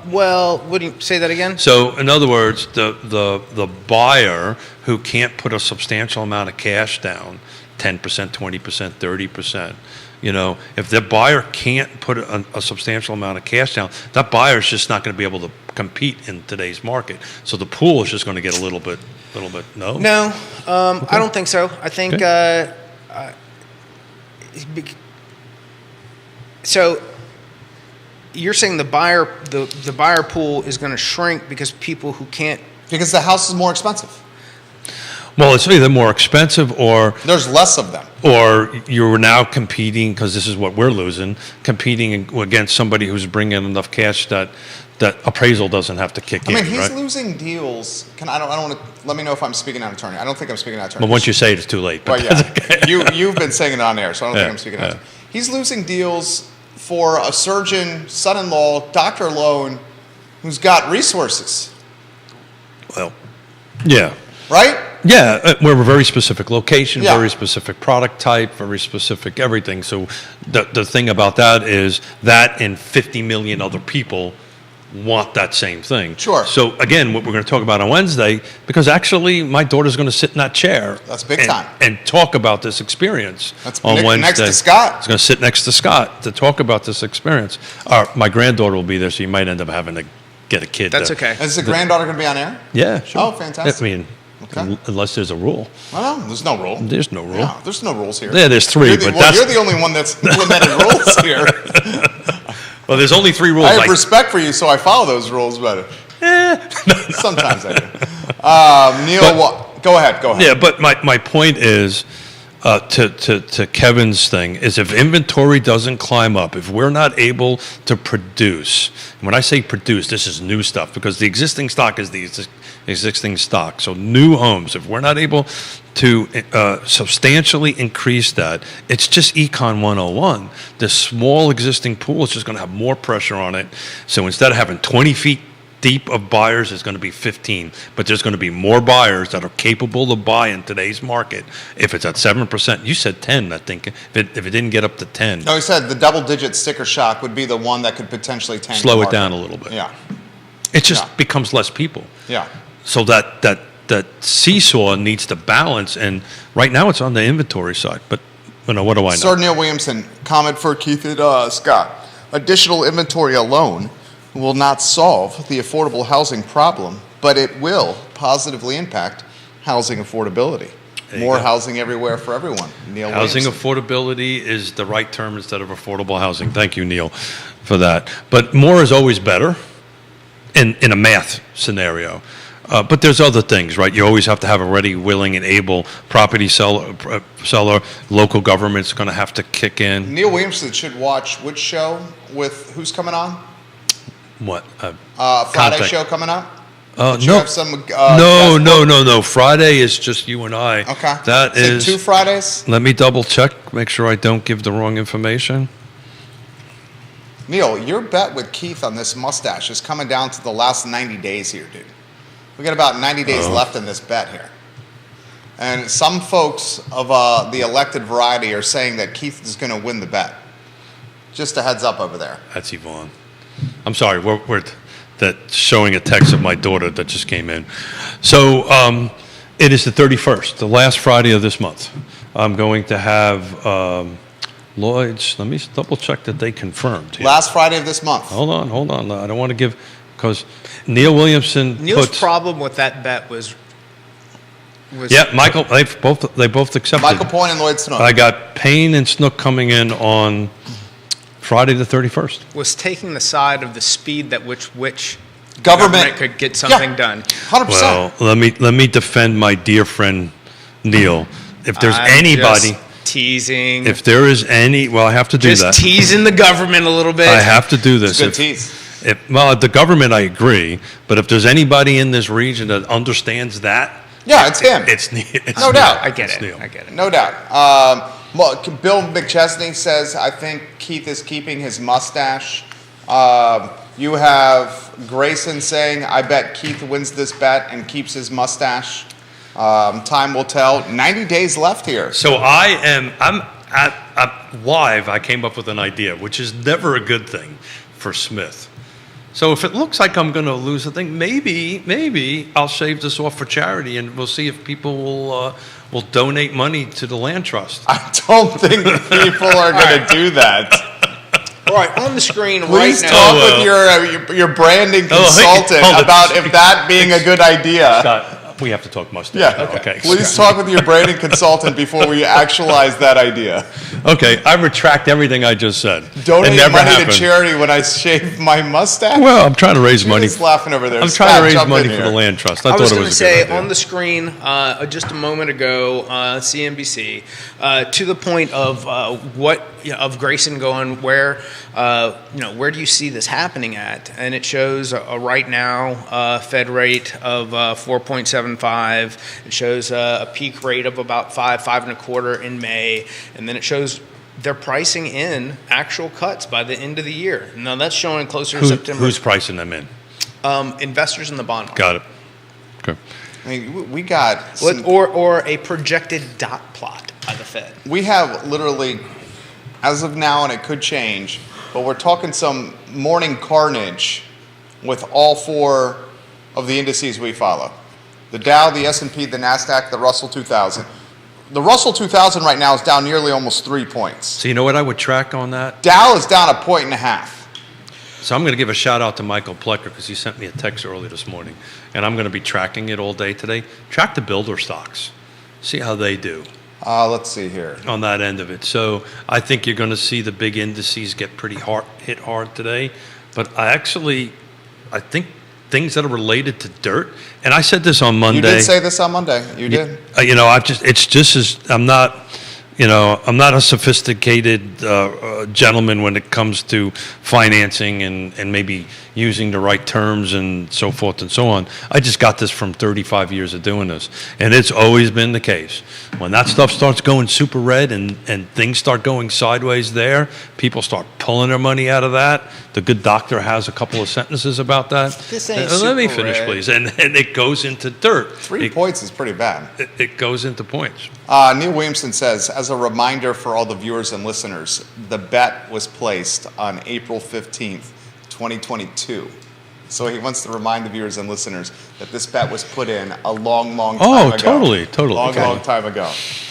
Well, would you say that again? So, in other words, the buyer who can't put a substantial amount of cash down, 10%, 20%, 30%, if the buyer can't put a substantial amount of cash down, that buyer is just not going to be able to compete in today's market. So the pool is just going to get a little bit. No. No, I don't think so. I think so. You're saying the buyer pool is going to shrink because people who can't. Because the house is more expensive. Well, it's either more expensive or There's less of them. or you're now competing, because this is what we're losing, competing against somebody who's bringing in enough cash that appraisal doesn't have to kick in. I mean, he's right? losing deals. I don't want to. Let me know if I'm speaking out of turn. I don't think I'm speaking out of turn. But once you say it, it's too late. Well, But yeah. that's okay. You've been saying it on air, so I don't think Yeah, I'm speaking out of yeah. turn. He's losing deals for a surgeon, son-in-law, doctor alone, who's got resources, Well, yeah. right? Yeah, we're a very specific location, Yeah. very specific product type, very specific everything. So the thing about that is that and 50 million other people want that same thing. Sure. So again, what we're going to talk about on Wednesday, because actually my daughter's going to sit in that chair. That's big and, time. And talk about this experience That's on Wednesday. next to Scott. It's going to sit next to Scott to talk about this experience. My granddaughter will be there, so you might end up having to get a kid. That's to- okay. Is the granddaughter going to be on air? Yeah, sure. Oh, fantastic. I mean, Okay. unless there's a rule. Well, no, there's no rule. There's no rule. No, there's no rules here. Yeah, there's three, You're the, but well, that's you're the only one that's implemented rules here. well. There's only three rules. I have respect for you, so I follow those rules, but sometimes I do. Neil, go ahead. Yeah, but my point is, to Kevin's thing, is if inventory doesn't climb up, if we're not able to produce, and when I say produce, this is new stuff, because the existing stock is the existing stock. So new homes, if we're not able to substantially increase that, it's just Econ 101. The small existing pool is just going to have more pressure on it. So instead of having 20 feet deep of buyers, is going to be 15, but there's going to be more buyers that are capable to buy in today's market. If it's at 7%, you said 10, I think. If it didn't get up to 10, No, he said the double-digit sticker shock would be the one that could potentially tank the slow it market. down a little bit. Yeah, It just Yeah. becomes less people. yeah. So that seesaw needs to balance, and right now it's on the inventory side. But what do I know? Sir Neil Williamson, comment for Keith and Scott. Additional inventory alone will not solve the affordable housing problem, but it will positively impact housing affordability. There you More go. housing everywhere for everyone. Neil Housing Williamson. affordability is the right term instead of affordable housing. Thank you, Neil, for that. But more is always better in a math scenario. But there's other things, right? You always have to have a ready, willing, and able property seller. Local government's going to have to kick in. Neil Williamson should watch which show with who's coming on? What? Friday Contact. show coming up? No, Did you have some, no. Friday is just you and I. Okay. That Is is. it 2 Fridays? Let me double check, make sure I don't give the wrong information. Neil, your bet with Keith on this mustache is coming down to the last 90 days here, dude. We got about 90 days left in this bet here. And some folks of the elected variety are saying that Keith is going to win the bet. Just a heads up over there. That's Yvonne. I'm sorry, we're showing a text of my daughter that just came in. So it is the 31st, the last Friday of this month. I'm going to have Lloyd's. Let me double check that they confirmed. Here. Last Friday of this month. Hold on. I don't want to give, because Neil Williamson Neil's puts. problem with that bet was Yeah, Michael, they both accepted. Michael Point and Lloyd Snook. I got Payne and Snook coming in on Friday the 31st. was taking the side of the speed that which Government could get something Yeah. done. 100%. Well, let me defend my dear friend Neil. If there's I'm anybody, just teasing, if there is any, well, I have to do just that. teasing the government a little bit. I have to do It's this. a good If- tease. Well, the government, I agree, but if there's anybody in this region that understands that, Yeah, it's him. it's Neil. No doubt. I get It's it. Neil. I get it. No doubt. Well, Bill McChesney says, I think Keith is keeping his mustache. You have Grayson saying, I bet Keith wins this bet and keeps his mustache. Time will tell. 90 days left here. So I'm at live, I came up with an idea, which is never a good thing for Smith. So if it looks like I'm going to lose the thing, maybe I'll shave this off for charity, and we'll see if people will donate money to the land trust. I don't think people are going to do that. All right, on the screen Please right talk now. with your branding Oh, consultant hold it. about if that being a good idea. Scott, we have to talk mustache. Yeah. now, okay. Please talk with your branding consultant before we actualize that idea. Okay, I retract everything I just said. It Donate never money happened. to charity when I shave my mustache. Well, I'm trying to raise You're money. just laughing over there. I'm Scott, trying to raise jump money in for here. the land trust. I I thought was it going to was a good say idea. on the screen just a moment ago, CNBC, to the point of of Grayson going where do you see this happening at? And it shows a right now Fed rate of 4.75. It shows a peak rate of about 5.25 in May, and then it shows they're pricing in actual cuts by the end of the year. Now that's showing closer to September. Who's pricing them in? Investors in the bond market. Got it. Okay. I mean, we got some, Or a projected dot plot by the Fed. we have literally, as of now, and it could change, but we're talking some morning carnage with all four of the indices we follow: the Dow, the S&P, the Nasdaq, the Russell 2000. The Russell 2000 right now is down nearly almost 3 points. So you know what I would track on that? Dow is down 1.5 points. So I'm going to give a shout out to Michael Plecker because he sent me a text early this morning, and I'm going to be tracking it all day today. Track the builder stocks. See how they do Let's see here. on that end of it. So I think you're going to see the big indices get pretty hit hard today. But I think things that are related to dirt. And I said this on Monday. You did say this on Monday. You did. You know, it's just as I'm not a sophisticated gentleman when it comes to financing and maybe using the right terms and so forth and so on. I just got this from 35 years of doing this, and it's always been the case. When that stuff starts going super red and things start going sideways there, people start pulling their money out of that. The good doctor has a couple of sentences about that. This ain't Let me super finish, red. please. And it goes into dirt. 3 points is pretty bad. It goes into points. Neil Williamson says, as a reminder for all the viewers and listeners, the bet was placed on April 15th, 2022. So he wants to remind the viewers and listeners that this bet was put in a long, long time ago. Totally. Long time ago.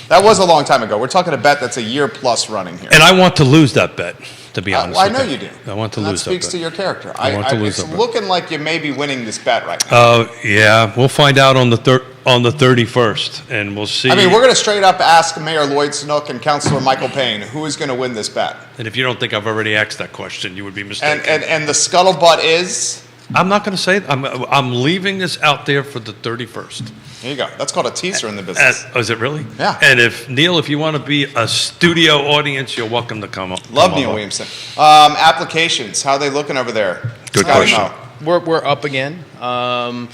That was a long time ago. We're talking a bet that's a year plus running here. And I want to lose that bet, to be honest. I with know you do. I want to And lose that speaks that to bet. your character. I want to lose it's that bet. looking like you may be winning this bet right now. Yeah, we'll find out on the 31st, and we'll see. I mean, we're going to straight up ask Mayor Lloyd Snook and Councilor Michael Payne who is going to win this bet. And if you don't think I've already asked that question, you would be mistaken. And the scuttlebutt is. I'm not going to say it. I'm leaving this out there for the 31st. There you go. That's called a teaser in the business. Is it really? Yeah. And Neil, if you want to be a studio audience, you're welcome to come up. Love come Neil up. Williamson. Applications, how are they looking over there? Good Scotty question. Moe. We're up again. And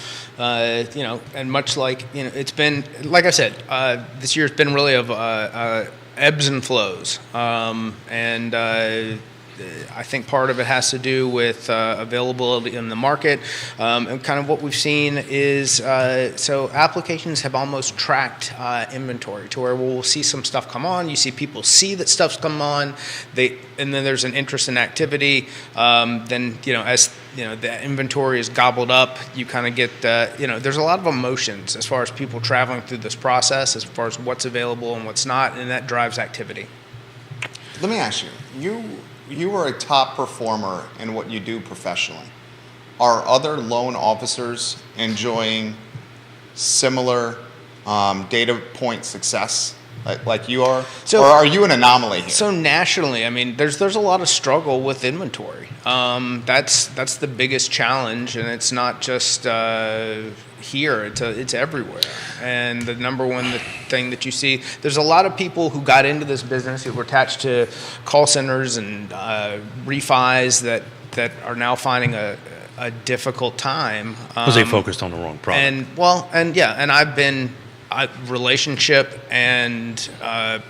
much like, it's been, like I said, this year's been really of ebbs and flows. I think part of it has to do with availability in the market. And kind of what we've seen is, so applications have almost tracked inventory to where we'll see some stuff come on. You see people see that stuff's come on, and then there's an interest in activity. Then, as the inventory is gobbled up, you kind of get, there's a lot of emotions as far as people traveling through this process, as far as what's available and what's not, and that drives activity. Let me ask you, you are a top performer in what you do professionally. Are other loan officers enjoying similar data point success like you are? So- or are you an anomaly here? So nationally, I mean, there's a lot of struggle with inventory. That's the biggest challenge, and it's not just here. It's everywhere. And the number one thing that you see, there's a lot of people who got into this business who were attached to call centers and refis that are now finding a difficult time. Because they focused on the wrong product. And I've been relationship and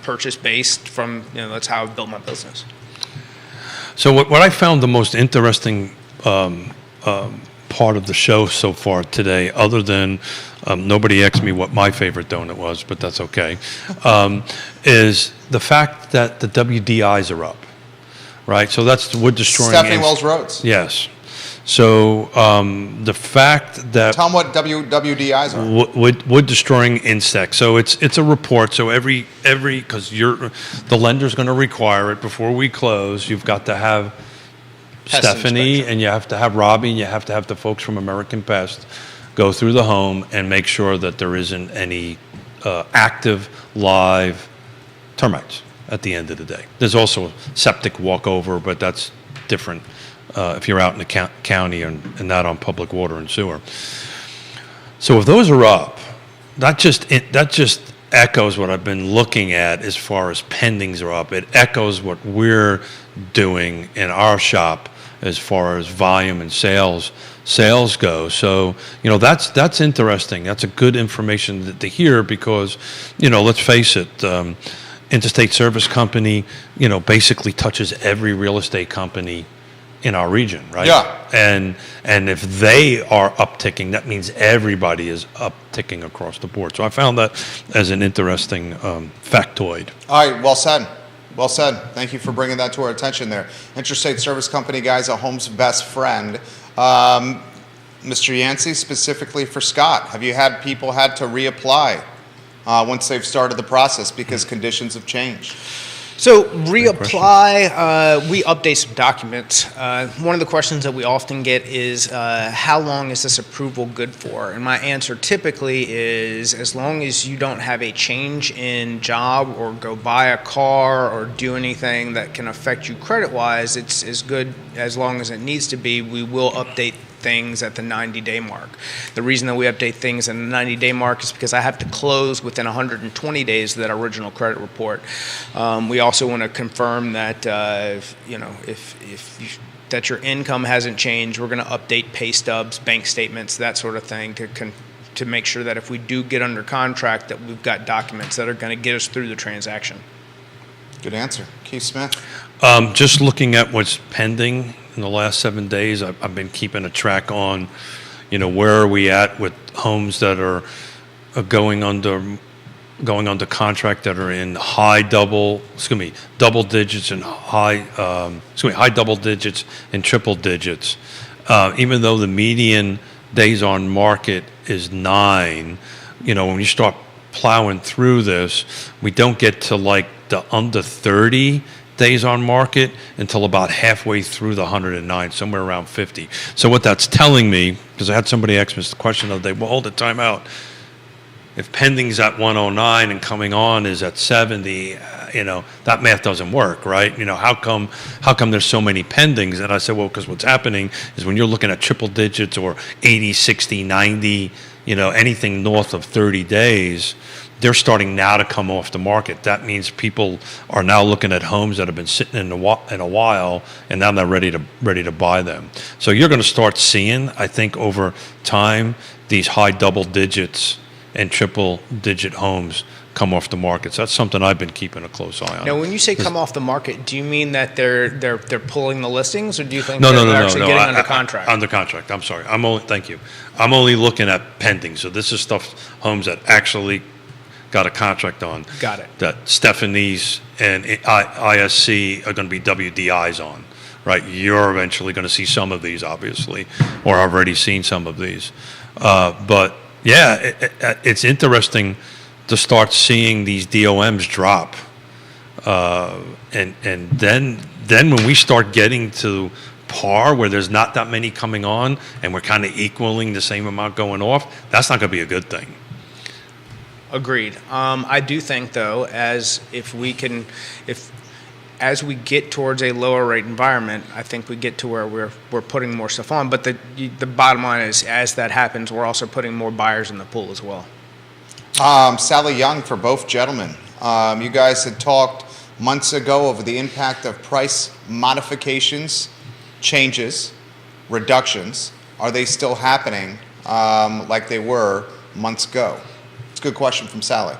purchase based from, that's how I've built my business. So what I found the most interesting part of the show so far today, other than nobody asked me what my favorite donut was, but that's okay, is the fact that the WDIs are up, right? So that's the wood destroying. Stephanie Wells Roads. Yes. So the fact that Tell them what WDIs are. wood destroying insects. So it's a report. So every because the lender's going to require it before we close. You've got to have Pest Stephanie inspection. and you have to have Robbie and you have to have the folks from American Pest go through the home and make sure that there isn't any active live termites at the end of the day. There's also a septic walkover, but that's different. If you're out in the county and not on public water and sewer. So if those are up, that just echoes what I've been looking at as far as pendings are up. It echoes what we're doing in our shop as far as volume and sales go. So, that's interesting. That's a good information to hear because, let's face it, Interstate Service Company, basically touches every real estate company in our region, right? Yeah. And if they are upticking, that means everybody is upticking across the board. So I found that as an interesting factoid. All right, well said. Well said. Thank you for bringing that to our attention there. Interstate Service Company, guys, a home's best friend. Mr. Yancey, specifically for Scott, have you had people had to reapply once they've started the process because conditions have changed? So reapply, we update some documents. One of the questions that we often get is, how long is this approval good for? And my answer typically is, as long as you don't have a change in job or go buy a car or do anything that can affect you credit-wise, it's as good as long as it needs to be. We will update things at the 90-day mark. The reason that we update things in the 90-day mark is because I have to close within 120 days of that original credit report. We also want to confirm that, that your income hasn't changed. We're going to update pay stubs, bank statements, that sort of thing to make sure that if we do get under contract that we've got documents that are going to get us through the transaction. Good answer. Keith Smith? Just looking at what's pending in the last 7 days, I've been keeping a track on, where are we at with homes that are going under contract that are in double digits and high double digits and triple digits. Even though the median days on market is 9, when you start plowing through this, we don't get to like the under 30 days on market until about halfway through the 109, somewhere around 50. So what that's telling me, because I had somebody ask me this question the other day, well, hold the time out. If pending's at 109 and coming on is at 70, that math doesn't work, right? How come there's so many pendings? And I said, well, because what's happening is when you're looking at triple digits or 80, 60, 90, anything north of 30 days, they're starting now to come off the market. That means people are now looking at homes that have been sitting in a while, and now they're ready to buy them. So you're going to start seeing, I think, over time, these high double digits and triple digit homes come off the market. So that's something I've been keeping a close eye on. Now, when you say come off the market, do you mean that they're pulling the listings, or do you think No, they're actually getting under contract? Under contract. I'm sorry. Thank you. I'm only looking at pending. So this is homes that actually got a contract on. Got it. That Stephanie's and ISC are going to be WDIs on, right? You're eventually going to see some of these, obviously, or already seen some of these. But yeah, it's interesting to start seeing these DOMs drop, and then when we start getting to par where there's not that many coming on and we're kind of equaling the same amount going off, that's not going to be a good thing. Agreed. I do think, though, as we get towards a lower rate environment, I think we get to where we're putting more stuff on. But the bottom line is, as that happens, we're also putting more buyers in the pool as well. Sally Young, for both gentlemen. You guys had talked months ago over the impact of price modifications, changes, reductions. Are they still happening like they were months ago? It's a good question from Sally.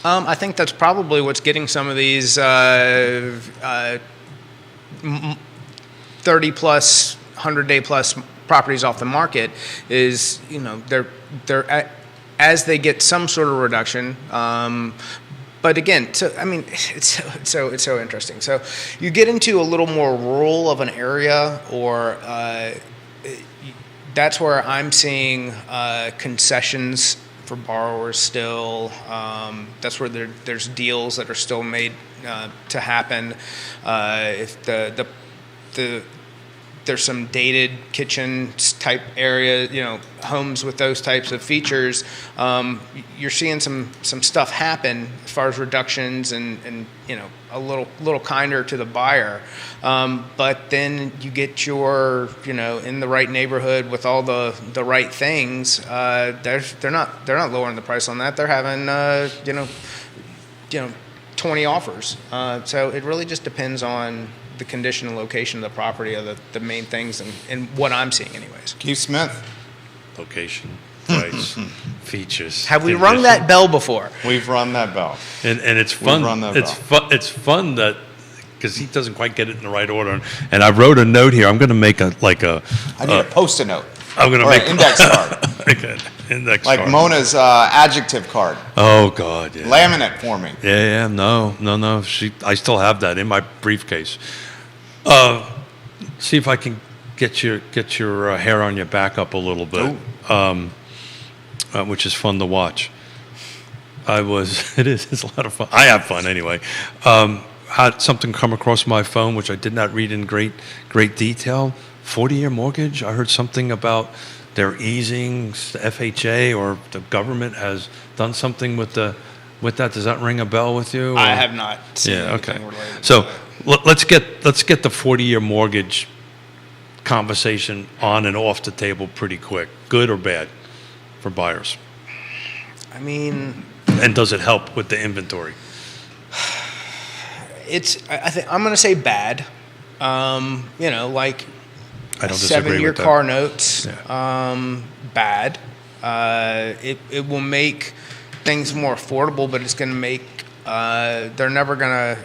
I think that's probably what's getting some of these 30-plus, 100-day-plus properties off the market is, they're as they get some sort of reduction. But again, it's so interesting. So you get into a little more rural of an area, or that's where I'm seeing concessions for borrowers still. That's where there's deals that are still made to happen. If there's some dated kitchen type area, homes with those types of features, you're seeing some stuff happen as far as reductions and a little kinder to the buyer. But then you get your, in the right neighborhood with all the right things, they're not lowering the price on that. They're having 20 offers. So it really just depends on the condition and location of the property are the main things, and what I'm seeing anyways. Keith Smith. Location, price, features. Have we rung that bell before? We've rung that bell. And it's fun. We've rung that It's bell. fun. It's fun that because he doesn't quite get it in the right order. And I wrote a note here. I'm going to make I need a post-it note. I'm going to Or make an index card. Okay, index Like card. Mona's adjective card. Oh God, yeah. Laminate for me. Yeah, no. I still have that in my briefcase. See if I can get your hair on your back up a little bit, which is fun to watch. It's a lot of fun. I have fun anyway. Had something come across my phone which I did not read in great detail. 40-year mortgage. I heard something about they're easing the FHA, or the government has done something with that. Does that ring a bell with you? I have not seen Yeah. Okay. anything related So to that. let's get the 40-year mortgage conversation on and off the table pretty quick, good or bad, for buyers? I mean, And does it help with the inventory? I think I'm going to say bad. Like I don't disagree 7-year with that. car notes, Yeah. bad. It will make things more affordable, but it's going to make they're never going to.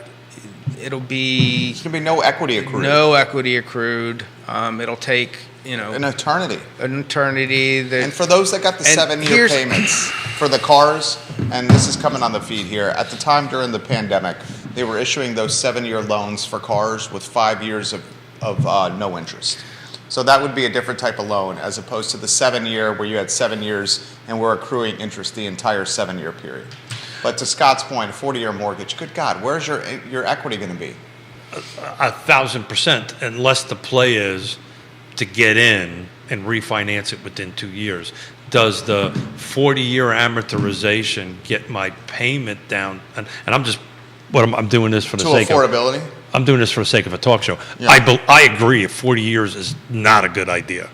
It'll be There's going to be no equity accrued. no equity accrued. It'll take An eternity. an eternity. And for those that got the And 7-year here's- payments for the cars, and this is coming on the feed here, at the time during the pandemic, they were issuing those 7-year loans for cars with 5 years of no interest. So that would be a different type of loan as opposed to the 7-year where you had 7 years and were accruing interest the entire 7-year period. But to Scott's point, a 40-year mortgage, good God, where's your equity going to be? 1,000%, unless the play is to get in and refinance it within 2 years. Does the 40-year amortization get my payment down? And I'm doing this for the To sake of affordability? I'm doing this for the sake of a talk show. Yeah. I agree. 40 years is not a good idea,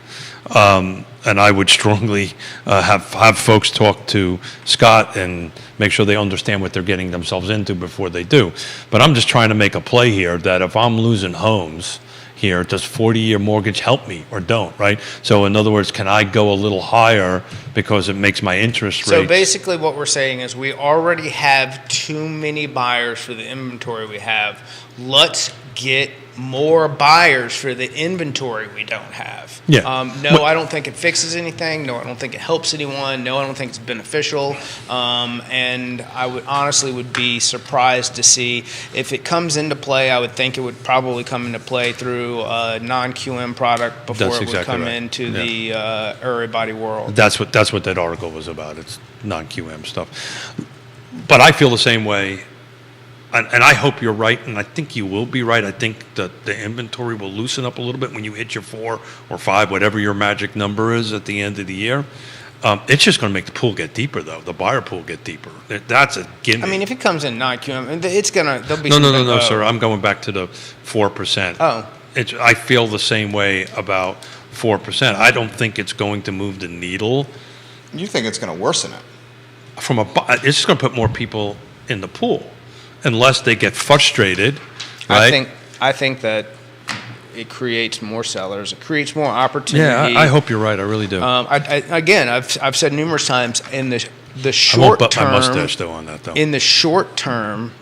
and I would strongly have folks talk to Scott and make sure they understand what they're getting themselves into before they do. But I'm just trying to make a play here that if I'm losing homes here, does 40-year mortgage help me or don't? Right. So in other words, can I go a little higher because it makes my interest So rate? basically, what we're saying is we already have too many buyers for the inventory we have. Let's get more buyers for the inventory we don't have. Yeah. No, I don't think it fixes anything. No, I don't think it helps anyone. No, I don't think it's beneficial. And I would honestly be surprised to see if it comes into play. I would think it would probably come into play through a non-QM product before That's it would exactly come right. into Yeah. the everybody world. That's what that article was about. It's non-QM stuff. But I feel the same way, and I hope you're right, and I think you will be right. I think that the inventory will loosen up a little bit when you hit your 4 or 5, whatever your magic number is at the end of the year. It's just going to make the pool get deeper, though. The buyer pool get deeper. That's a gimme. I mean, if it comes in non-QM, it's gonna. There'll be No, sir. I'm going back to the 4%. Oh. I feel the same way about 4%. I don't think it's going to move the needle. You think it's going to worsen it? It's just going to put more people in the pool, unless they get frustrated, right? I think that it creates more sellers. It creates more opportunity. Yeah, I hope you're right. I really do. I've said numerous times in the I won't short butt term. my mustache though on that though. In the short term,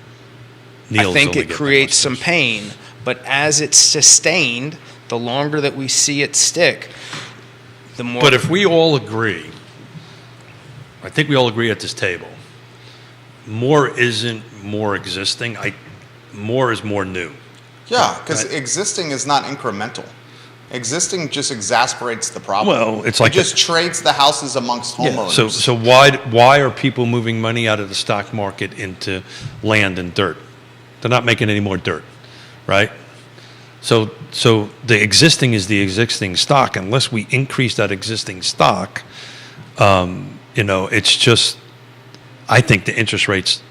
Neil's I think only it getting creates my some mustache. pain. But as it's sustained, the longer that we see it stick, the more. But if we all agree, I think we all agree at this table, more isn't more existing. More is more new. Yeah, because Right. existing is not incremental. Existing just exasperates the problem. Well, it's like it just trades the houses amongst homeowners. So why are people moving money out of the stock market into land and dirt? They're not making any more dirt, right? So the existing is the existing stock. Unless we increase that existing stock, it's just. I think the interest rates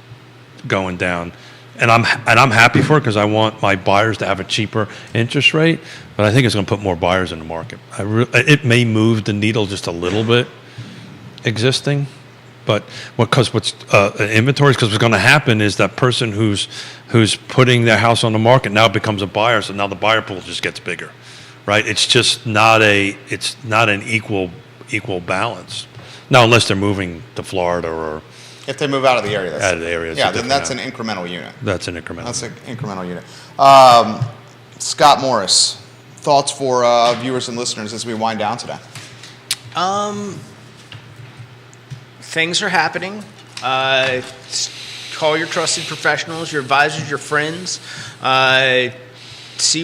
going down, and I'm happy for it because I want my buyers to have a cheaper interest rate. But I think it's going to put more buyers in the market. It may move the needle just a little bit, existing, but because what's inventories? Because what's going to happen is that person who's putting their house on the market now becomes a buyer. So now the buyer pool just gets bigger, right? It's just not an equal balance. Now, unless they're moving to Florida or if they move out of the area, out of the area, it's a yeah, then different that's an animal. incremental unit. That's an incremental. That's an incremental unit. Scott Morris, thoughts for viewers and listeners as we wind down today? Things are happening. Call your trusted professionals, your advisors, your friends. See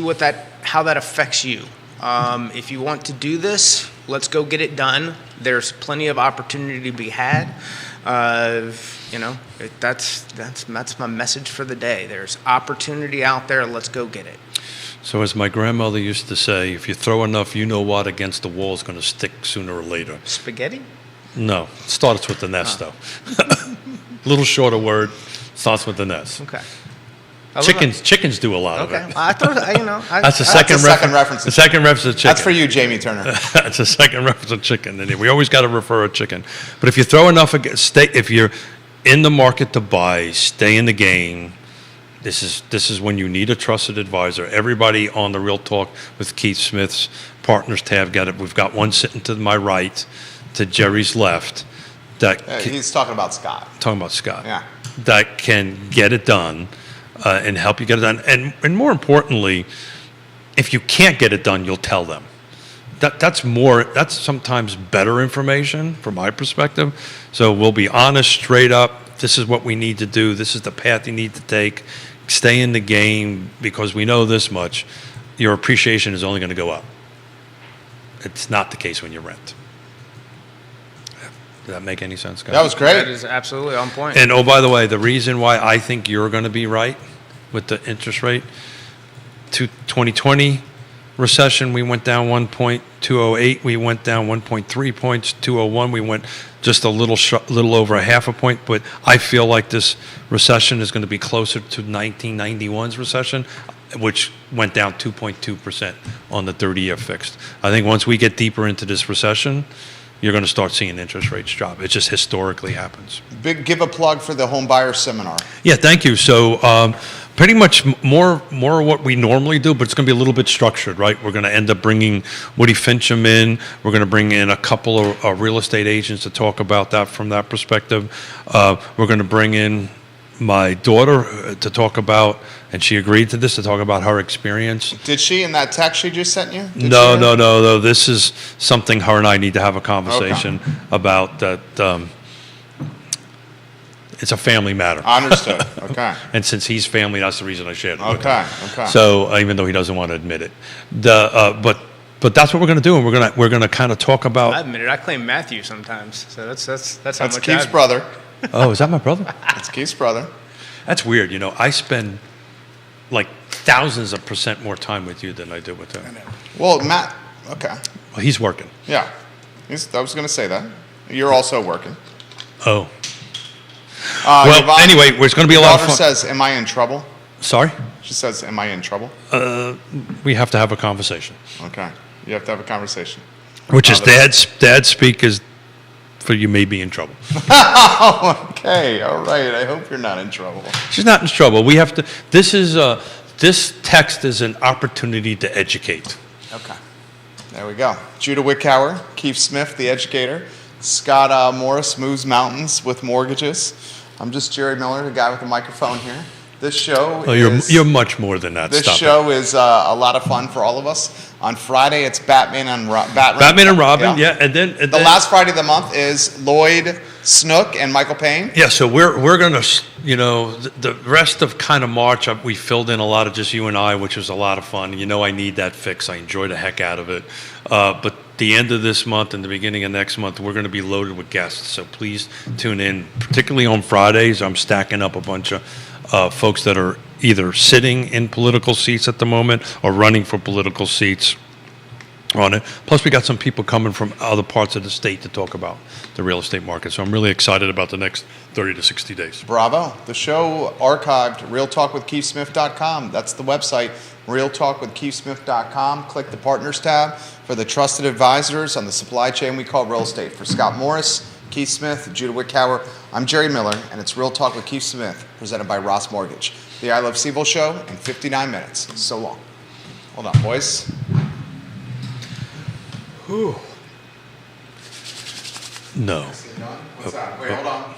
how that affects you. If you want to do this, let's go get it done. There's plenty of opportunity to be had. That's my message for the day. There's opportunity out there. Let's go get it. So as my grandmother used to say, if you throw enough you-know-what against the wall, it's going to stick sooner or later. Spaghetti? No, it starts with the nest, though. Little shorter word, starts with the nest. Okay. Chickens do a lot of Okay, it. I thought That's the second second reference. The second reference of chicken. That's for you, Jamie Turner. That's a second reference of chicken. And we always got to refer a chicken. But if you throw enough, if you're in the market to buy, stay in the game. This is when you need a trusted advisor. Everybody on the Real Talk with Keith Smith's Partners tab got it. We've got one sitting to my right, to Jerry's left. He's talking about Scott. Talking about Scott. Yeah. That can get it done and help you get it done. And more importantly, if you can't get it done, you'll tell them. That's sometimes better information from my perspective. So we'll be honest, straight up. This is what we need to do. This is the path you need to take. Stay in the game, because we know this much. Your appreciation is only going to go up. It's not the case when you rent. Does that make any sense, guys? That was great. That is absolutely on point. And oh, by the way, the reason why I think you're going to be right with the interest rate, 2020 recession, we went down 1.208. We went down 1.3 points. 201, we went just a little over a half a point. But I feel like this recession is going to be closer to 1991's recession, which went down 2.2% on the 30-year fixed. I think once we get deeper into this recession, you're going to start seeing interest rates drop. It just historically happens. Give a plug for the home buyer seminar. Yeah, thank you. So pretty much more what we normally do, but it's going to be a little bit structured, right? We're going to end up bringing Woody Fincham in. We're going to bring in a couple of real estate agents to talk about that from that perspective. We're going to bring in my daughter to talk about, and she agreed to this, to talk about her experience. Did she in that text she just sent you? No. This is something her and I need to have a conversation about. That it's a family matter. Understood. Okay. And since he's family, that's the reason I shared it with him. Okay. So even though he doesn't want to admit it, but that's what we're going to do, and we're going to kind of talk about. I admit it. I claim Matthew sometimes, so that's how That's much. Keith's brother. Oh, is that my brother? That's Keith's brother. That's weird. You know, I spend like thousands of % more time with you than I do with him. Well, Matt. Okay. Well, he's working. Yeah. I was going to say that. You're also working. Oh. Well, anyway, it's going to be a lot of Daughter fun. says, "Am I in trouble?" Sorry? She says, "Am I in trouble?" We have to have a conversation. Okay. You have to have a conversation. Which is dad's speak is for you may be in trouble. Okay. All right. I hope you're not in trouble. She's not in trouble. We have to. This text is an opportunity to educate. Okay. There we go. Judah Wickower, Keith Smith, the educator. Scott Morris moves mountains with mortgages. I'm just Jerry Miller, the guy with the microphone here. This show You're much more than that. This Stop show is a lot of fun for all of us. On Friday, it's Batman and Robin, yeah. And then the last Friday of the month is Lloyd Snook and Michael Payne. Yeah, so we're gonna, the rest of kind of March, we filled in a lot of just you and I, which was a lot of fun. I need that fix. I enjoy the heck out of it. But the end of this month and the beginning of next month, we're going to be loaded with guests. So please tune in, particularly on Fridays. I'm stacking up a bunch of folks that are either sitting in political seats at the moment or running for political seats on it. Plus, we got some people coming from other parts of the state to talk about the real estate market. So I'm really excited about the next 30 to 60 days. Bravo. The show archived, realtalkwithkeithsmith.com. That's the website, realtalkwithkeithsmith.com. Click the Partners tab for the trusted advisors on the supply chain we call real estate. For Scott Morris, Keith Smith, Judah Wickower, I'm Jerry Miller, and it's Real Talk with Keith Smith, presented by Ross Mortgage. The I Love Seville Show in 59 minutes. So long. Hold on, boys. Whew. No. What's that? Wait, hold on.